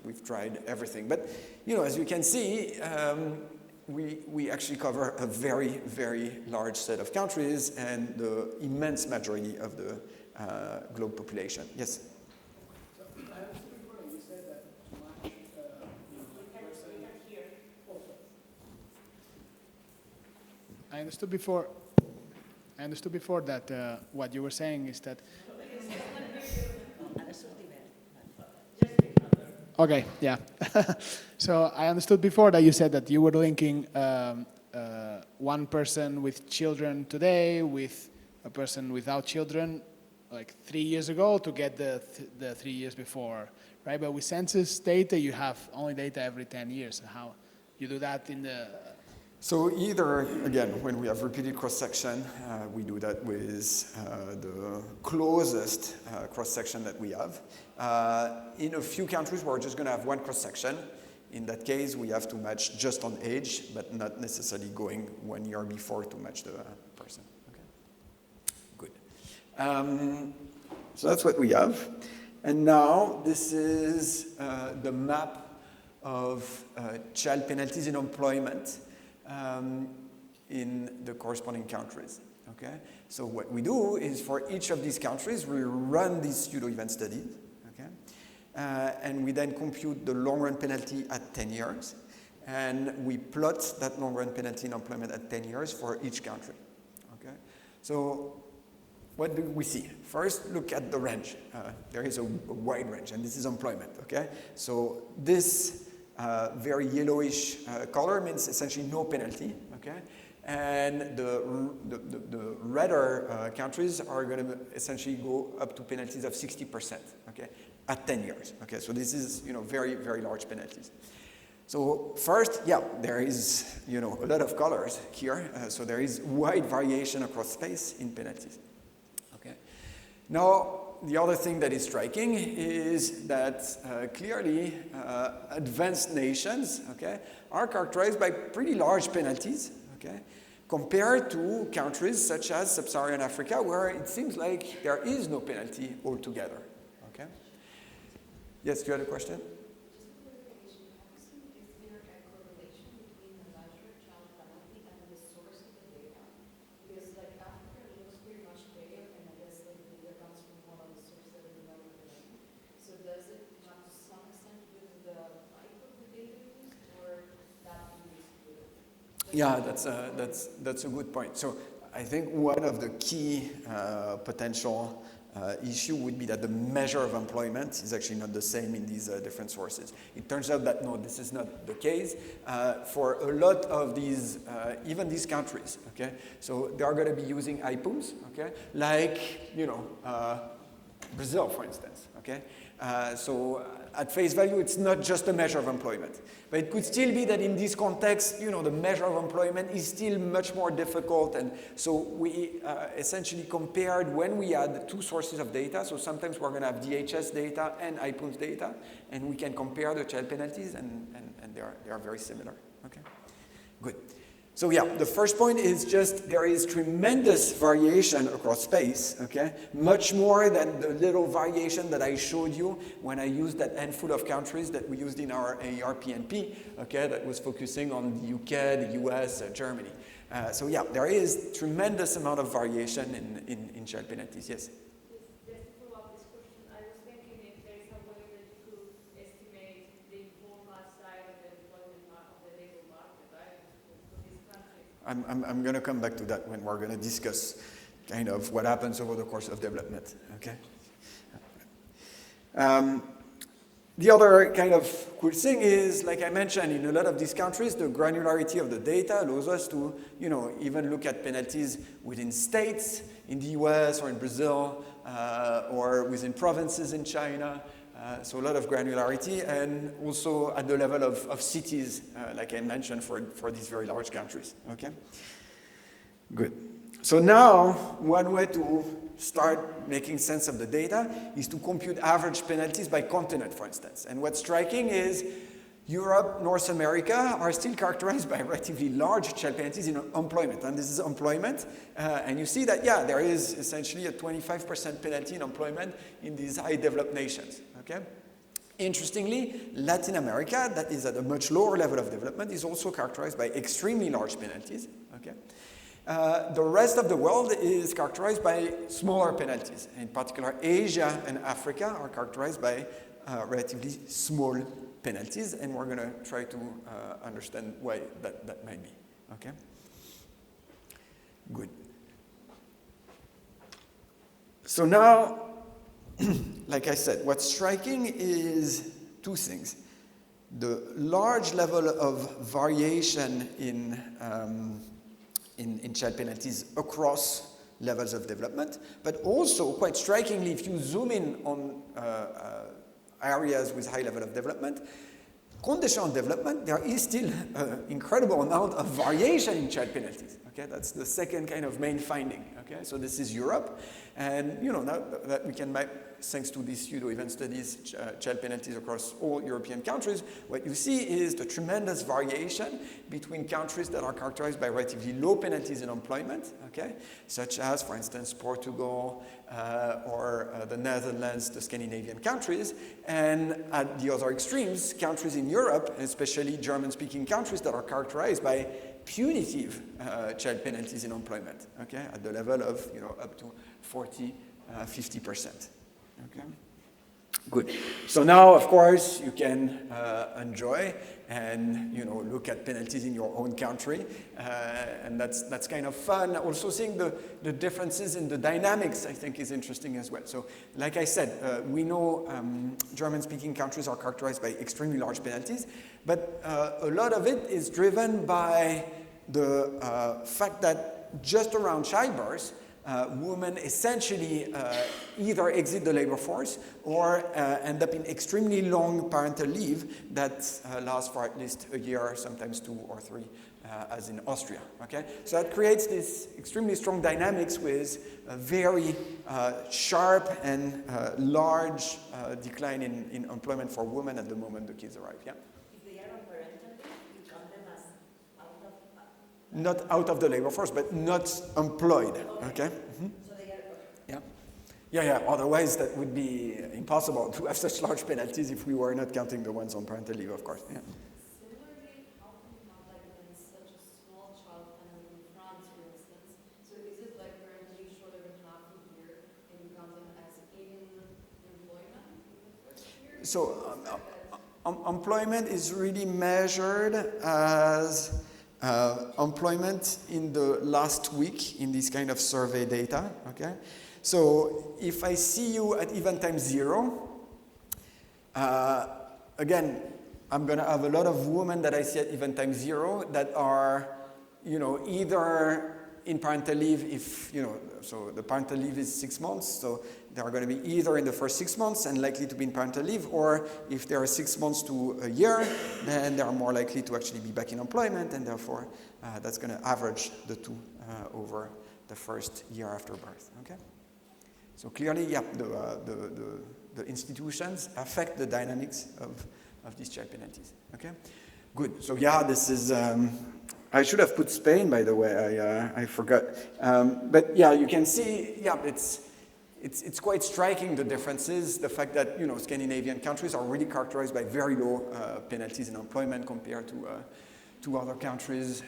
we've tried everything. But as you can see, we actually cover a very, very large set of countries and the immense majority of the globe population. Yes? I understood before that what you were saying is that. Okay, yeah. So I understood before that you said that you were linking one person with children today with a person without children like 3 years ago to get the 3 years before, right? But with census data, you have only data every 10 years. How you do that in the... So either, again, when we have repeated cross-section, we do that with the closest cross-section that we have. In a few countries, we're just going to have one cross-section. In that case, we have to match just on age, but not necessarily going 1 year before to match the person. Okay. Good. So that's what we have. And now this is the map of child penalties in employment in the corresponding countries. Okay? So what we do is for each of these countries, we run these pseudo-event studies. Okay? And we then compute the long-run penalty at 10 years. And we plot that long-run penalty in employment at 10 years for each country. Okay? So what do we see? First, look at the range. There is a wide range, and this is employment. Okay? So this very yellowish color means essentially no penalty, okay? And the redder countries are going to essentially go up to penalties of 60%, okay, at 10 years, okay? So this is, very, very large penalties. So first, there is, a lot of colors here. So there is wide variation across space in penalties, okay? Now, the other thing that is striking is that clearly advanced nations, okay, are characterized by pretty large penalties, okay, compared to countries such as Sub-Saharan Africa, where it seems like there is no penalty altogether. Okay. Yes, you had a question? Yeah, that's a good point. So I think one of the key potential issue would be that the measure of employment is actually not the same in these different sources. It turns out that no, this is not the case for a lot of these, even these countries. Okay, so they are going to be using IPUMs. Okay, like Brazil, for instance. Okay, so at face value, it's not just a measure of employment. But it could still be that in this context, the measure of employment is still much more difficult. And so we essentially compared when we had two sources of data. So sometimes we're going to have DHS data and IPUMS data. And we can compare the child penalties, and they are very similar. Okay, good. So yeah, the first point is just there is tremendous variation across space, okay? Much more than the little variation that I showed you when I used that handful of countries that we used in our AER-PNP, okay, that was focusing on the UK, the US, Germany. So yeah, there is tremendous amount of variation in child penalties, yes? Just to follow up this question, I was thinking if there is a way that you could estimate the informal side of the employment of the labor market, right, for these countries. I'm going to come back to that when we're going to discuss kind of what happens over the course of development, okay? The other kind of cool thing is, like I mentioned, in a lot of these countries, the granularity of the data allows us to, even look at penalties within states, in the US or in Brazil, or within provinces in China. So a lot of granularity, and also at the level of cities, like I mentioned, for these very large countries, okay? Good. So now, one way to start making sense of the data is to compute average penalties by continent, for instance. And what's striking is Europe, North America are still characterized by relatively large child penalties in employment. And this is employment. And you see that, yeah, there is essentially a 25% penalty in employment in these high developed nations, okay? Interestingly, Latin America, that is at a much lower level of development, is also characterized by extremely large penalties, okay? The rest of the world is characterized by smaller penalties. In particular, Asia and Africa are characterized by relatively small penalties, and we're going to try to understand why that might be. Okay? Good. So now, like I said, what's striking is two things. The large level of variation in child penalties across levels of development, but also, quite strikingly, if you zoom in on areas with high level of development, conditional development, there is still an incredible amount of variation in child penalties. Okay, that's the second kind of main finding. Okay, so this is Europe, and now that we can map, thanks to these pseudo-event studies, child penalties across all European countries, what you see is the tremendous variation between countries that are characterized by relatively low penalties in employment, okay, such as, for instance, Portugal or the Netherlands, the Scandinavian countries, and at the other extremes, countries in Europe, especially German-speaking countries that are characterized by punitive child penalties in employment, okay, at the level of up to 40, 50%. Okay, good. So now, of course, you can enjoy and look at penalties in your own country, and that's kind of fun. Also, seeing the differences in the dynamics, I think, is interesting as well. So, like I said, we know German-speaking countries are characterized by extremely large penalties, but a lot of it is driven by the fact that just around childbirth, women essentially either exit the labor force or end up in extremely long parental leave that lasts for at least a year, sometimes 2 or 3, as in Austria. Okay, so that creates this extremely strong dynamics with a very sharp and large decline in employment for women at the moment the kids arrive. Yeah. If they are on parental leave, you count them as out of... Not out of the labor force, but not employed. Okay. Mm-hmm. So they are... Yeah. Yeah. Otherwise, that would be impossible to have such large penalties if we were not counting the ones on parental leave, of course. Yeah. Similarly, how can you have when such a small child penalty in France, for instance? So is it like parental leave shorter than half a year, and you count them as in employment in the first year? So employment is really measured as employment in the last week in this kind of survey data, okay? So if I see you at event time 0, again, I'm going to have a lot of women that I see at event time 0 that are, either in parental leave if, so the parental leave is 6 months, so they are going to be either in the first 6 months and likely to be in parental leave, or if they are 6 months to a year, then they are more likely to actually be back in employment, and therefore that's going to average the two over the first year after birth. Okay. So clearly, yeah, the institutions affect the dynamics of these child penalties. Okay. Good. So yeah, this is I should have put Spain, by the way, I forgot. But yeah, you can see, yeah, it's quite striking, the differences, the fact that, Scandinavian countries are really characterized by very low penalties in employment compared to other countries,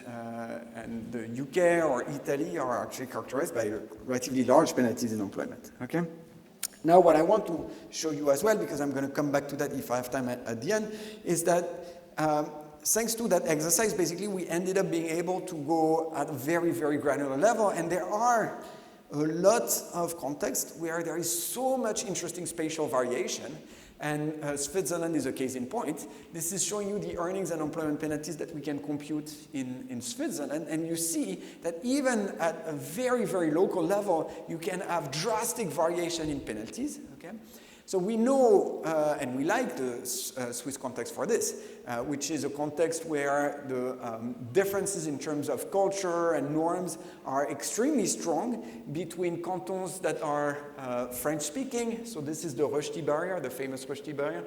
and the UK or Italy are actually characterized by relatively large penalties in employment, okay? Now, what I want to show you as well, because I'm going to come back to that if I have time at the end, is that thanks to that exercise, basically, we ended up being able to go at a very, very granular level, and there are a lot of contexts where there is so much interesting spatial variation, and Switzerland is a case in point. This is showing you the earnings and employment penalties that we can compute in Switzerland, and you see that even at a very, very local level, you can have drastic variation in penalties, okay? So we know, and we like the Swiss context for this, which is a context where the differences in terms of culture and norms are extremely strong between cantons that are French-speaking. So this is the Rösti barrier, the famous Rösti barrier.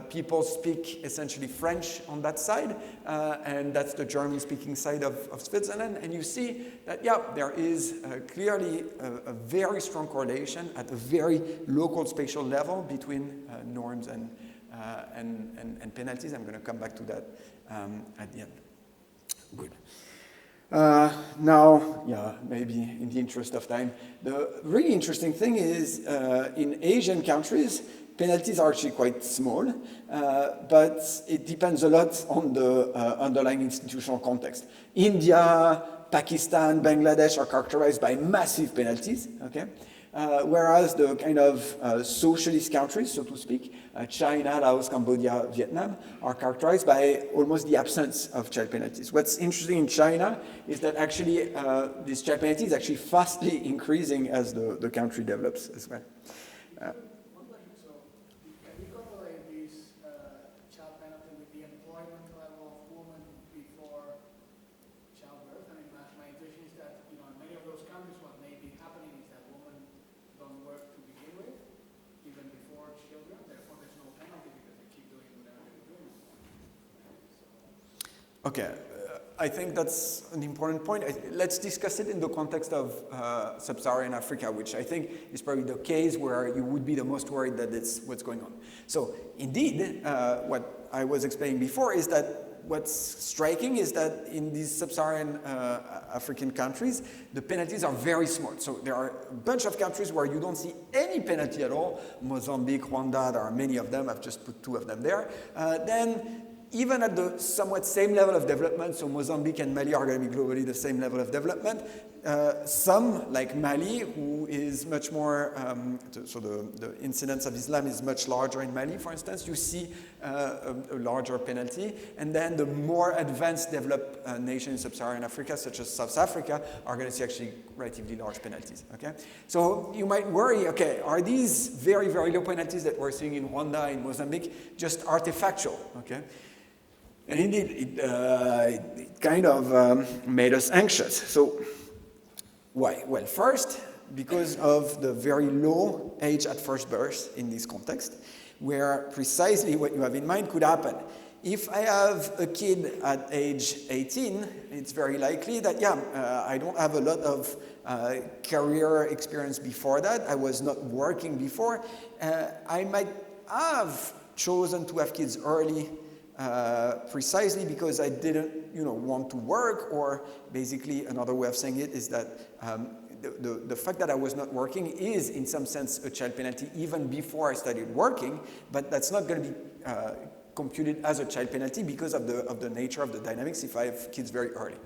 People speak essentially French on that side, and that's the German-speaking side of Switzerland. And you see that, yeah, there is clearly a very strong correlation at a very local spatial level between norms and penalties. I'm going to come back to that at the end. Good. Now, yeah, maybe in the interest of time, the really interesting thing is in Asian countries, penalties are actually quite small, but it depends a lot on the underlying institutional context. India, Pakistan, Bangladesh are characterized by massive penalties, okay? Whereas the kind of socialist countries, so to speak, China, Laos, Cambodia, Vietnam, are characterized by almost the absence of child penalties. What's interesting in China is that actually this child penalty is actually fastly increasing as the country develops as well. One question, so can you correlate this child penalty with the employment level of women before childbirth? I mean, my intuition is that, in many of those countries, what may be happening is that women don't work to begin with, even before children. Therefore, there's no penalty because they keep doing whatever they're doing. Okay, I think that's an important point. Let's discuss it in the context of sub-Saharan Africa, which I think is probably the case where you would be the most worried that it's what's going on. So indeed, what I was explaining before is that what's striking is that in these sub-Saharan African countries, the penalties are very small. So there are a bunch of countries where you don't see any penalty at all. Mozambique, Rwanda, there are many of them. I've just put 2 of them there. Then even at the somewhat same level of development, so Mozambique and Mali are going to be globally the same level of development. Some, like Mali, who is much more, so the incidence of Islam is much larger in Mali, for instance, you see a larger penalty. And then the more advanced developed nations in sub-Saharan Africa, such as South Africa, are going to see actually relatively large penalties, okay? So you might worry, okay, are these very, very low penalties that we're seeing in Rwanda, in Mozambique, just artifactual, okay? And indeed, it kind of made us anxious. So why? Well, first, because of the very low age at first birth in this context, where precisely what you have in mind could happen. If I have a kid at age 18, it's very likely that, I don't have a lot of career experience before that. I was not working before. I might have chosen to have kids early precisely because I didn't, want to work, or basically another way of saying it is that the fact that I was not working is in some sense a child penalty even before I started working, but that's not going to be computed as a child penalty because of the nature of the dynamics if I have kids very early.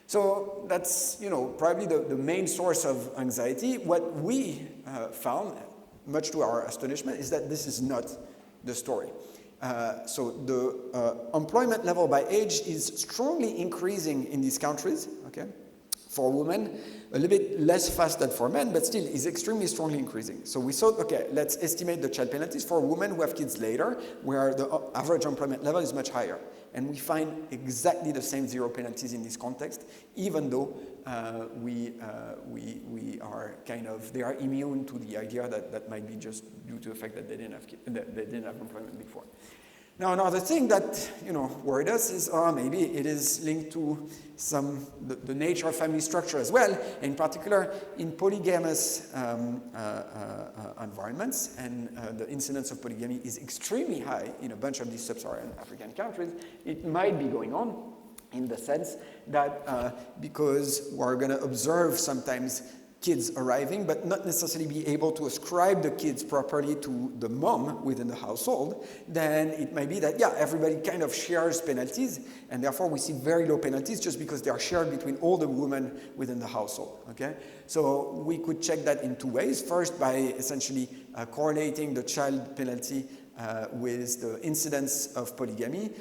So that's, probably the main source of anxiety. What we found, much to our astonishment, is that this is not the story. So the employment level by age is strongly increasing in these countries, okay? For women, a little bit less fast than for men, but still is extremely strongly increasing. So we thought, okay, let's estimate the child penalties for women who have kids later, where the average employment level is much higher. And we find exactly the same 0 penalties in this context, even though we are they are immune to the idea that might be just due to the fact that they didn't have employment before. Now, another thing that worried us is maybe it is linked to the nature of family structure as well, in particular in polygamous environments, and the incidence of polygamy is extremely high in a bunch of these sub-Saharan African countries. It might be going on in the sense that because we're going to observe sometimes kids arriving, but not necessarily be able to ascribe the kids properly to the mom within the household, then it might be that, everybody kind of shares penalties, and therefore we see very low penalties just because they are shared between all the women within the household, okay? So we could check that in two ways. First, by essentially correlating the child penalty with the incidence of polygamy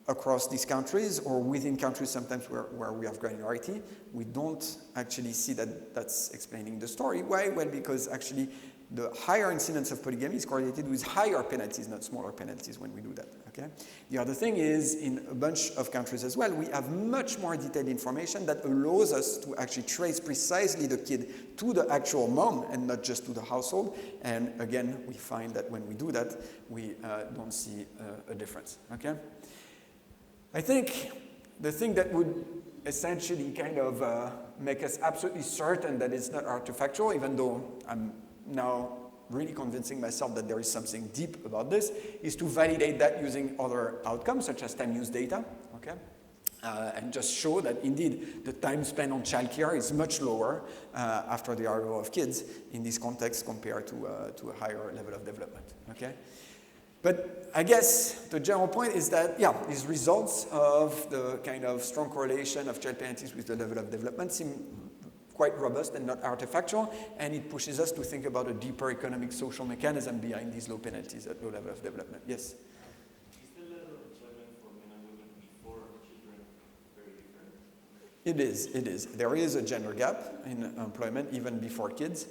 across these countries, or within countries sometimes where we have granularity. We don't actually see that that's explaining the story. Why? Well, because actually the higher incidence of polygamy is correlated with higher penalties, not smaller penalties when we do that, okay? The other thing is, in a bunch of countries as well, we have much more detailed information that allows us to actually trace precisely the kid to the actual mom and not just to the household. And again, we find that when we do that, we don't see a difference, okay? I think the thing that would essentially kind of make us absolutely certain that it's not artifactual, even though I'm now really convincing myself that there is something deep about this, is to validate that using other outcomes, such as time use data, okay? And just show that indeed the time spent on childcare is much lower after the arrival of kids in this context compared to a higher level of development, okay? But I guess the general point is that, these results of the kind of strong correlation of child penalties with the level of development seem quite robust and not artifactual, and it pushes us to think about a deeper economic social mechanism behind these low penalties at low level of development. Yes? Is the level of employment for men and women before children very different? It is. There is a gender gap in employment even before kids.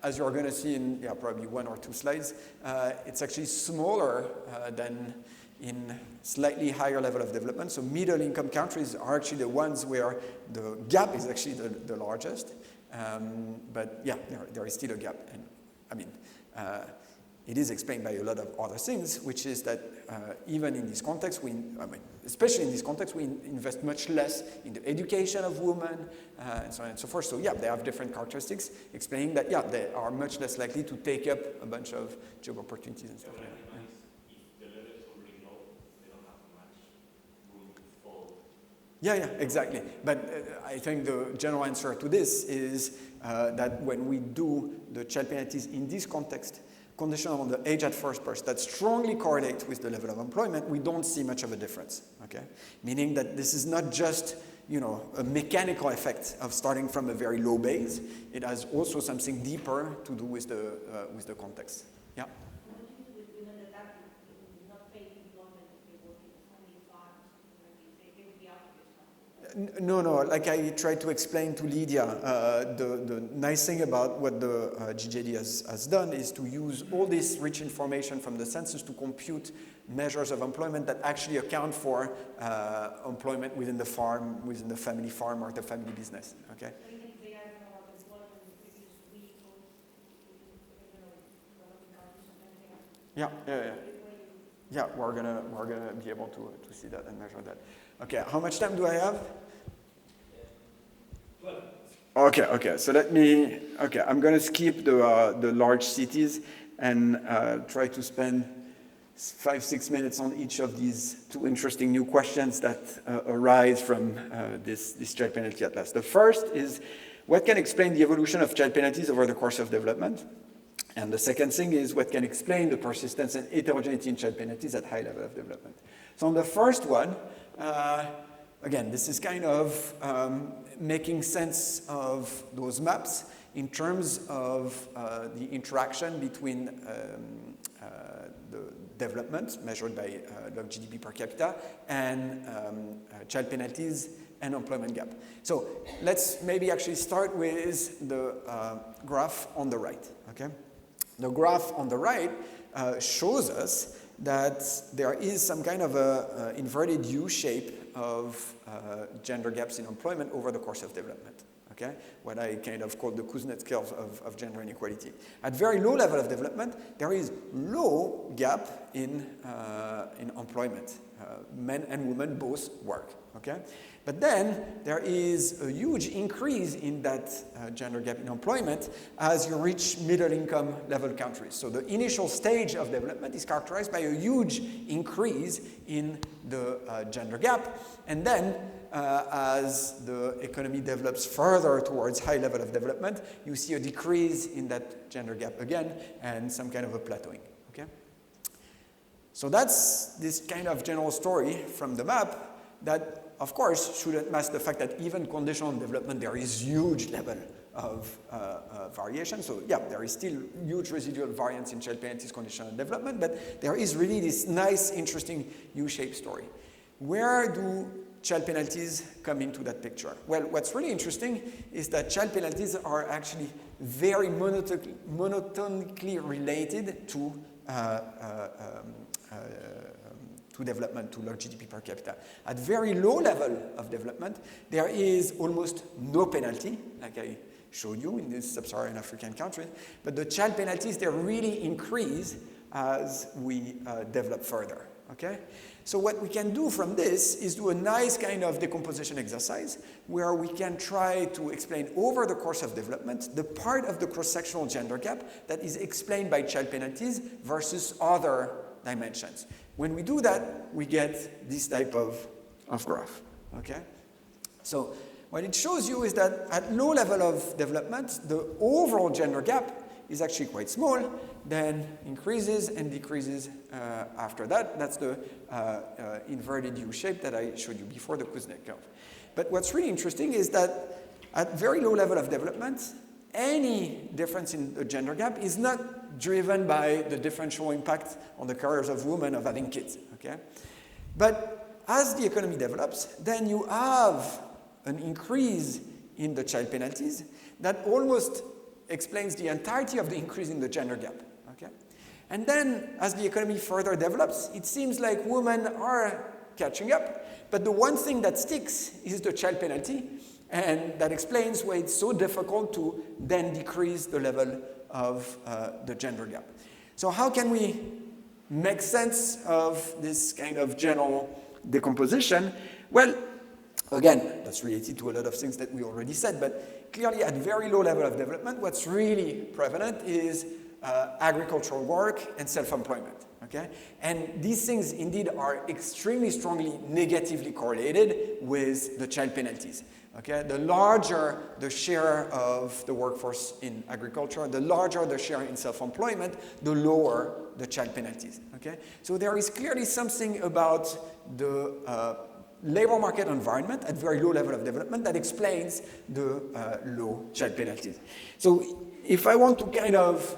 As you're going to see in probably one or two slides, it's actually smaller than in slightly higher level of development. So middle income countries are actually the ones where the gap is actually the largest. But there is still a gap. And I mean, it is explained by a lot of other things, which is that even in this context, especially in this context, we invest much less in the education of women and so on and so forth. So they have different characteristics explaining that, they are much less likely to take up a bunch of job opportunities and stuff like that. If the level is already low, they don't have much room to fall. Yeah, exactly. But I think the general answer to this is that when we do the child penalties in this context, conditional on the age at first birth that strongly correlate with the level of employment, we don't see much of a difference, okay? Meaning that this is not just, a mechanical effect of starting from a very low base. It has also something deeper to do with the context. Yeah? What do you do with women that are not paid employment if they work in family farms? They would be out of this country. No. Like I tried to explain to Lydia, the nice thing about what the GJD has done is to use all this rich information from the census to compute measures of employment that actually account for employment within the farm, within the family farm or the family business. Okay. So even if they are out of employment in the previous week or something like that. Yeah, we're gonna be able to see that and measure that. Okay, how much time do I have? 12. Okay. So I'm gonna skip the large cities and try to spend 5-6 minutes on each of these two interesting new questions that arise from this child penalty atlas. The first is, what can explain the evolution of child penalties over the course of development? And the second thing is, what can explain the persistence and heterogeneity in child penalties at high level of development? So on the first one, again, this is kind of making sense of those maps in terms of the interaction between the development measured by log GDP per capita and child penalties and employment gap. So let's maybe actually start with the graph on the right, okay? The graph on the right shows us that there is some kind of a inverted U shape of gender gaps in employment over the course of development, okay? What I kind of call the Kuznets curve of gender inequality. At very low level of development, there is low gap in employment. Men and women both work, okay? But then there is a huge increase in that gender gap in employment as you reach middle income level countries. So the initial stage of development is characterized by a huge increase in the gender gap. And then as the economy develops further towards high level of development, you see a decrease in that gender gap again and some kind of a plateauing, okay? So that's this kind of general story from the map that, of course, shouldn't mask the fact that even conditional development, there is huge level of variation. So yeah, there is still huge residual variance in child penalties conditional development, but there is really this nice, interesting U-shaped story. Where do child penalties come into that picture? Well, what's really interesting is that child penalties are actually very monotonically related to development, to low GDP per capita. At very low level of development, there is almost no penalty, like I showed you in these sub-Saharan African countries, but the child penalties, they really increase as we develop further, okay? So what we can do from this is do a nice kind of decomposition exercise where we can try to explain over the course of development the part of the cross-sectional gender gap that is explained by child penalties versus other dimensions. When we do that, we get this type of graph, okay? So what it shows you is that at low level of development, the overall gender gap is actually quite small, then increases and decreases after that. That's the inverted U shape that I showed you before, the Kuznets curve. But what's really interesting is that at very low level of development, any difference in the gender gap is not driven by the differential impact on the careers of women of having kids, okay? But as the economy develops, then you have an increase in the child penalties that almost explains the entirety of the increase in the gender gap, okay? And then as the economy further develops, it seems like women are catching up, but the one thing that sticks is the child penalty, and that explains why it's so difficult to then decrease the level of the gender gap. So how can we make sense of this kind of general decomposition? Well, again, that's related to a lot of things that we already said, but clearly at very low level of development, what's really prevalent is agricultural work and self-employment, okay? And these things indeed are extremely strongly negatively correlated with the child penalties. Okay, the larger the share of the workforce in agriculture, the larger the share in self-employment, the lower the child penalties. Okay, so there is clearly something about the labor market environment at very low level of development that explains the low child penalties. So if I want to kind of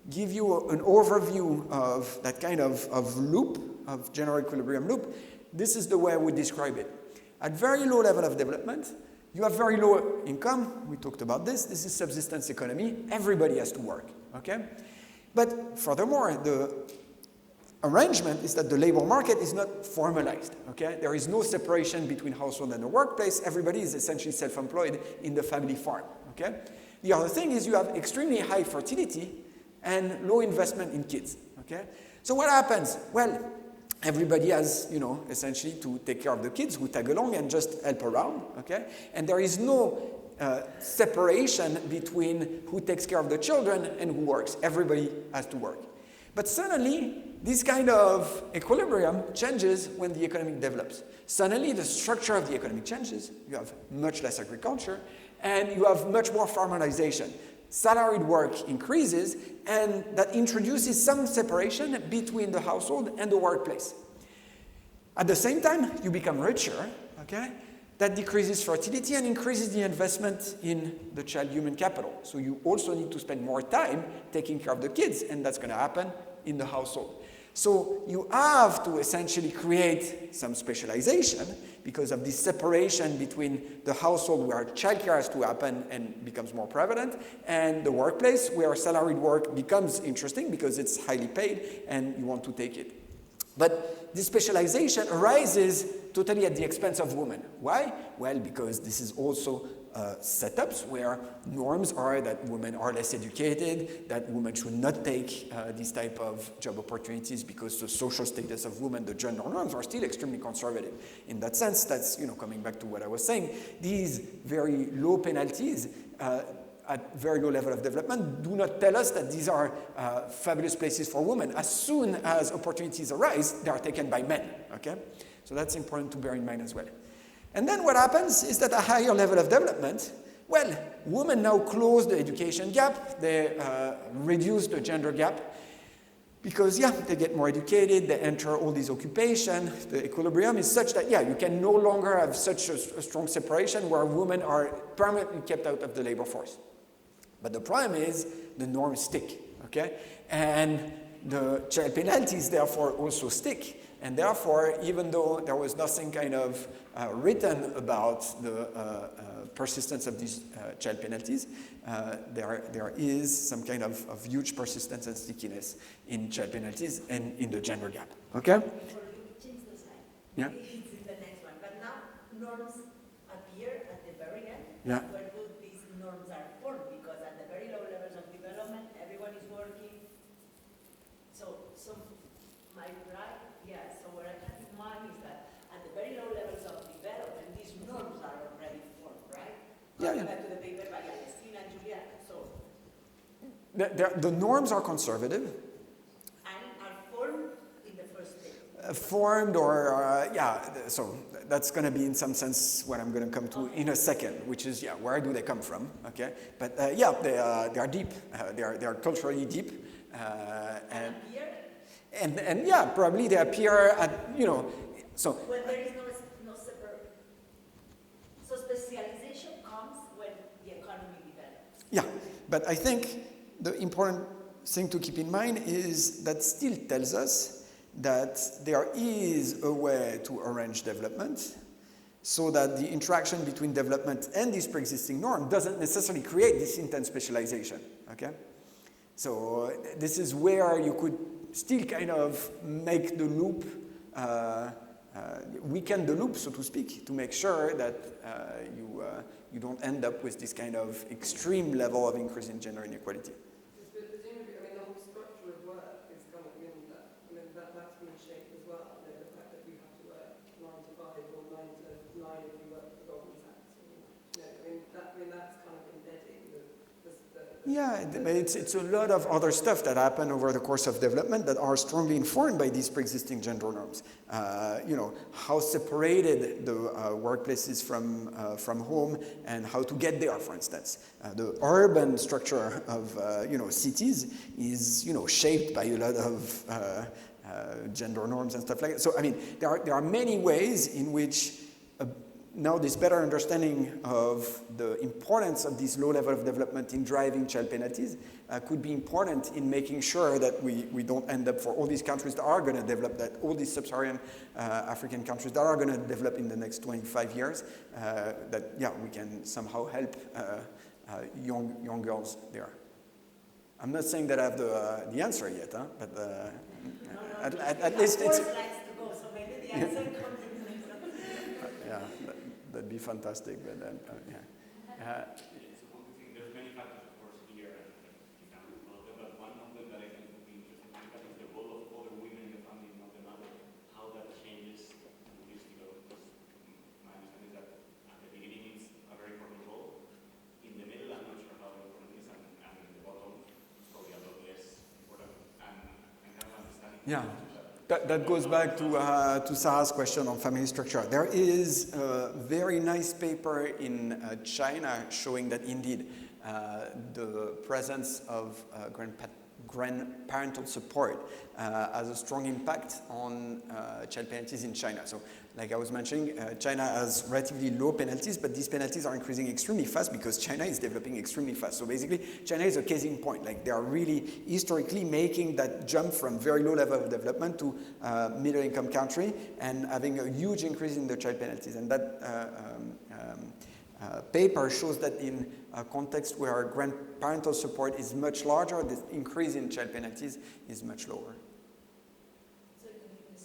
give you an overview of that kind of loop, of general equilibrium loop, this is the way I would describe it. At very low level of development, you have very low income. We talked about this. This is subsistence economy. Everybody has to work, okay? But furthermore, the arrangement is that the labor market is not formalized, okay? There is no separation between household and the workplace. Everybody is essentially self-employed in the family farm, okay? The other thing is you have extremely high fertility and low investment in kids, okay? So what happens? Well, everybody has, essentially to take care of the kids who tag along and just help around, okay? And there is no separation between who takes care of the children and who works. Everybody has to work. But suddenly, this kind of equilibrium changes when the economy develops. Suddenly, the structure of the economy changes. You have much less agriculture, and you have much more formalization. Salaried work increases, and that introduces some separation between the household and the workplace. At the same time, you become richer, okay? That decreases fertility and increases the investment in the child human capital. So you also need to spend more time taking care of the kids, and that's going to happen in the household. So you have to essentially create some specialization because of this separation between the household where childcare has to happen and becomes more prevalent, and the workplace where salaried work becomes interesting because it's highly paid and you want to take it. But this specialization arises totally at the expense of women. Why? Well, because this is also setups where norms are that women are less educated, that women should not take these type of job opportunities because the social status of women, the gender norms are still extremely conservative. In that sense, that's, coming back to what I was saying, these very low penalties at very low level of development do not tell us that these are fabulous places for women. As soon as opportunities arise, they are taken by men, okay? So that's important to bear in mind as well. And then what happens is that a higher level of development, well, women now close the education gap, they reduce the gender gap, because, they get more educated, they enter all these occupations, the equilibrium is such that, you can no longer have such a strong separation where women are permanently kept out of the labor force. But the problem is the norms stick, okay? And the child penalties, therefore, also stick. And therefore, even though there was nothing kind of written about the persistence of these child penalties, there is some kind of huge persistence and stickiness in child penalties and in the gender gap. Okay? Change the slide. Yeah. It's in the next one. But now norms appear at the very end. Yeah. Where do these norms are formed? Because at the very low levels of development, everyone is working. So my right, so what I have in mind is that at the very low levels of development, these norms are already formed, right? Going back to the paper by Alessina and Julia. So The norms are conservative. and are formed in the first stage. Formed or, so that's going to be in some sense what I'm going to come to in a second, which is, where do they come from, okay? But they are deep, they are culturally deep. And appear And probably they appear at, so. when there is no separate. So specialization comes when the economy develops. Yeah, but I think the important thing to keep in mind is that still tells us that there is a way to arrange development so that the interaction between development and this pre-existing norm doesn't necessarily create this intense specialization, okay? So this is where you could still kind of make the loop, weaken the loop, so to speak, to make sure that you don't end up with this kind of extreme level of increase in gender inequality. Presumably, the whole structure of work is kind of that's been shaped as well. The fact that you have to work 9 to 5 or 9 to 9 if you work for Goldman Sachs. That's kind of embedding it's a lot of other stuff that happen over the course of development that are strongly informed by these pre-existing gender norms. How separated the workplaces from home and how to get there, for instance. The urban structure of cities is shaped by a lot of gender norms and stuff like that. So there are many ways in which now this better understanding of the importance of this low level of development in driving child penalties could be important in making sure that we don't end up for all these countries that are going to develop, that all these sub-Saharan African countries that are going to develop in the next 25 years, we can somehow help young girls there. I'm not saying that I have the answer yet, but at least it's... 4 slides to go, so maybe the answer comes in the next one. That'd be fantastic, but then, It's a complicated thing. There's many factors, of course, here, and you can follow them, but one of them that I think would be interesting to look at is the role of other women in the family, not the mother, how that changes with this development. My understanding is that at the beginning it's a very important role. In the middle, I'm not sure how important it is, and in the bottom, it's probably a lot less important. And kind of understanding. Yeah. That goes back to Sarah's question on family structure. There is a very nice paper in China showing that indeed the presence of grandparental support has a strong impact on child penalties in China. So, like I was mentioning, China has relatively low penalties, but these penalties are increasing extremely fast because China is developing extremely fast. So basically, China is a case in point. Like they are really historically making that jump from very low level of development to middle income country and having a huge increase in the child penalties. And that paper shows that in a context where grandparental support is much larger, the increase in child penalties is much lower. So in the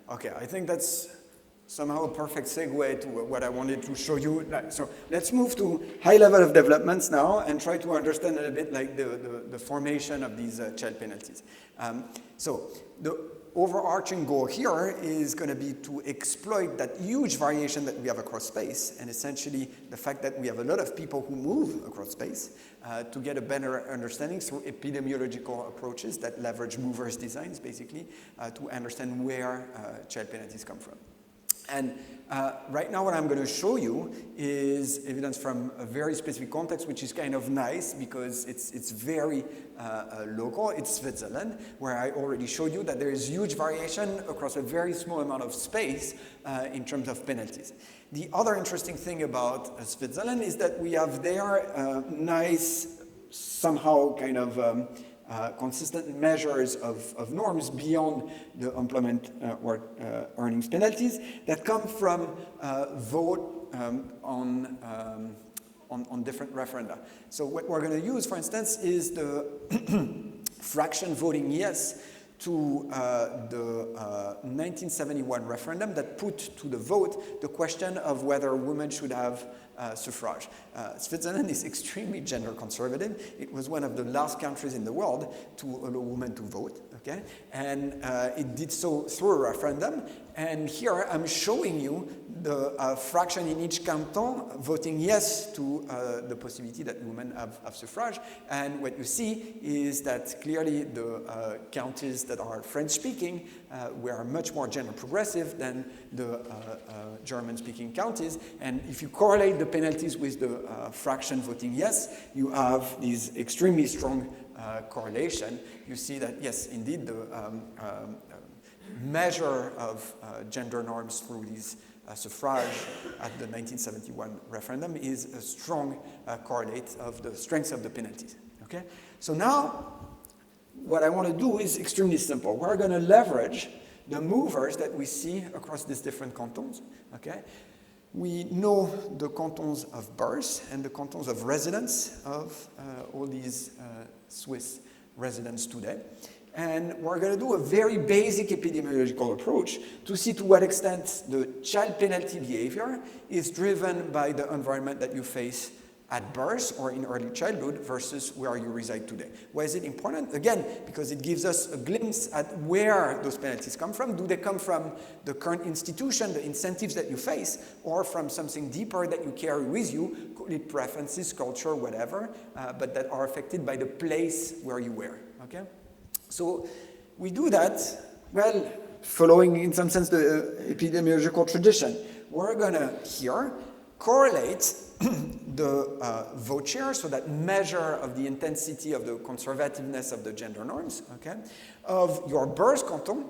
Okay, I think that's somehow a perfect segue to what I wanted to show you. So let's move to high level of developments now and try to understand a little bit like the formation of these child penalties. So the overarching goal here is going to be to exploit that huge variation that we have across space, and essentially the fact that we have a lot of people who move across space to get a better understanding through epidemiological approaches that leverage movers' designs, basically, to understand where child penalties come from. And right now what I'm going to show you is evidence from a very specific context, which is kind of nice because it's very local. It's Switzerland, where I already showed you that there is huge variation across a very small amount of space in terms of penalties. The other interesting thing about Switzerland is that we have there nice, somehow kind of consistent measures of norms beyond the employment or earnings penalties that come from vote on different referenda. So what we're going to use, for instance, is the fraction voting yes to the 1971 referendum that put to the vote the question of whether women should have suffrage. Switzerland is extremely gender conservative. It was one of the last countries in the world to allow women to vote, okay? And it did so through a referendum. And here I'm showing you the fraction in each canton voting yes to the possibility that women have suffrage. And what you see is that clearly the counties that are French-speaking were much more gender progressive than the German-speaking counties. And if you correlate the penalties with the fraction voting yes, you have these extremely strong correlation. You see that, yes, indeed, the measure of gender norms through these suffrage at the 1971 referendum is a strong correlate of the strength of the penalties. Okay? So now, what I want to do is extremely simple. We're going to leverage the movers that we see across these different cantons. Okay? We know the cantons of birth and the cantons of residence of all these Swiss residents today. And we're going to do a very basic epidemiological approach to see to what extent the child penalty behavior is driven by the environment that you face at birth or in early childhood versus where you reside today. Why is it important? Again, because it gives us a glimpse at where those penalties come from. Do they come from the current institution, the incentives that you face, or from something deeper that you carry with you, call it preferences, culture, whatever, but that are affected by the place where you were, okay? So we do that, well, following in some sense the epidemiological tradition. We're going to here correlate the vote share, so that measure of the intensity of the conservativeness of the gender norms, okay, of your birth canton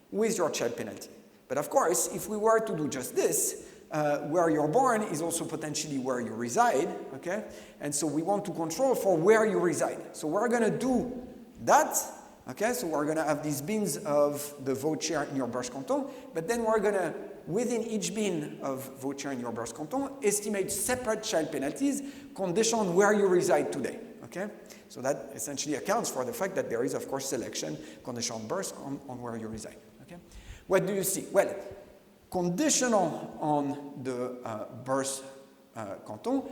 with your child penalty. But of course, if we were to do just this, where you're born is also potentially where you reside, okay? And so we want to control for where you reside. So we're going to do that. Okay, so we're going to have these bins of the vote share in your birth canton, but then we're going to, within each bin of vote share in your birth canton, estimate separate child penalties conditioned on where you reside today. Okay, so that essentially accounts for the fact that there is, of course, selection conditional on birth on where you reside. Okay, what do you see? Well, conditional on the birth canton,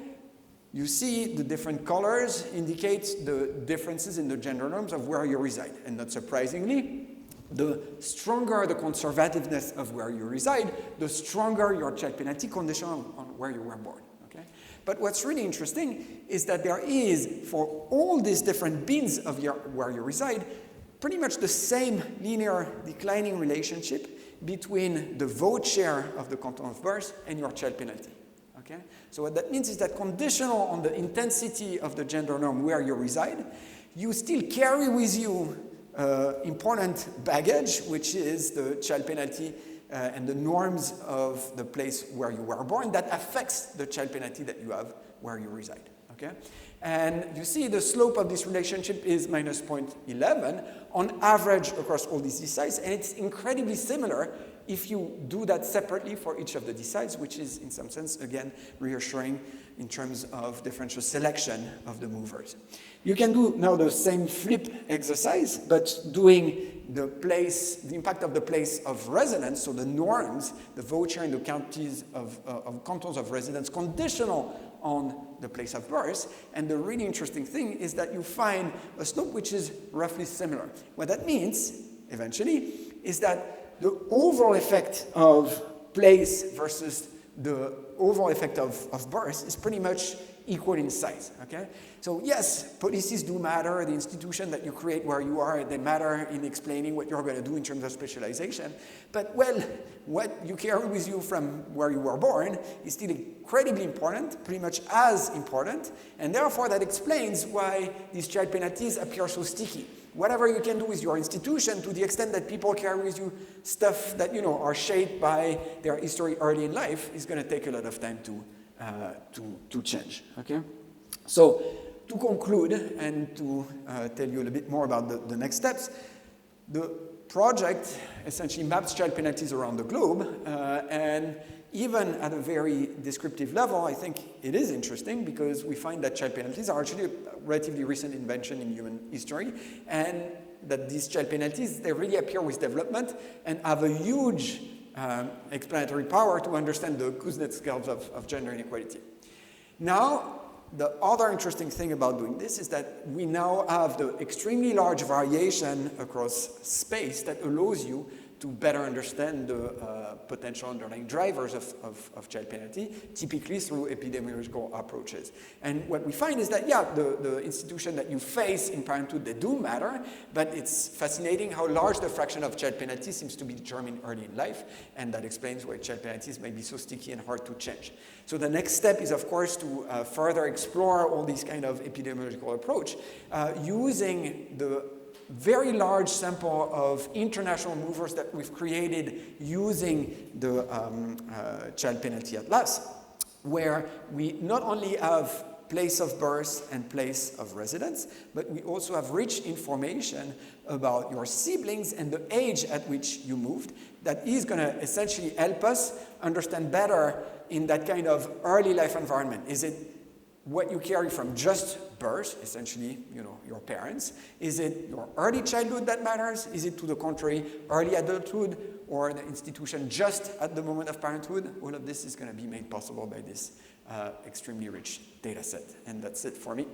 you see the different colors indicate the differences in the gender norms of where you reside. And not surprisingly, the stronger the conservativeness of where you reside, the stronger your child penalty condition on where you were born. Okay? But what's really interesting is that there is, for all these different bins of where you reside, pretty much the same linear declining relationship between the vote share of the canton of birth and your child penalty. Okay? So what that means is that conditional on the intensity of the gender norm where you reside, you still carry with you important baggage, which is the child penalty and the norms of the place where you were born that affects the child penalty that you have where you reside. Okay? And you see the slope of this relationship is minus 0.11 on average across all these deciles, and it's incredibly similar if you do that separately for each of the deciles, which is in some sense, again, reassuring in terms of differential selection of the movers. You can do now the same flip exercise, but doing the impact of the place of residence, so the norms, the voucher in the cantons of residence conditional on the place of birth. And the really interesting thing is that you find a slope which is roughly similar. What that means, eventually, is that the overall effect of place versus the overall effect of birth is pretty much equal in size, okay? So yes, policies do matter, the institution that you create where you are, they matter in explaining what you're going to do in terms of specialization, but well, what you carry with you from where you were born is still incredibly important, pretty much as important, and therefore that explains why these child penalties appear so sticky. Whatever you can do with your institution, to the extent that people carry with you stuff that, you know, are shaped by their history early in life, is going to take a lot of time to change, okay? So, to conclude and to tell you a little bit more about the next steps, the project essentially maps child penalties around the globe, and even at a very descriptive level, I think it is interesting because we find that child penalties are actually a relatively recent invention in human history, and that these child penalties, they really appear with development and have a huge explanatory power to understand the Kuznets scales of gender inequality. Now, the other interesting thing about doing this is that we now have the extremely large variation across space that allows you to better understand the potential underlying drivers of child penalty, typically through epidemiological approaches. And what we find is that, yeah, the institution that you face in parenthood, they do matter, but it's fascinating how large the fraction of child penalty seems to be determined early in life, and that explains why child penalties may be so sticky and hard to change. So the next step is, of course, to further explore all these kind of epidemiological approach using the very large sample of international movers that we've created using the Child Penalty Atlas, where we not only have place of birth and place of residence, but we also have rich information about your siblings and the age at which you moved. That is going to essentially help us understand better in that kind of early life environment. Is it what you carry from just birth, essentially, you know, your parents? Is it your early childhood that matters? Is it, to the contrary, early adulthood or the institution just at the moment of parenthood? All of this is going to be made possible by this extremely rich data set. And that's it for me.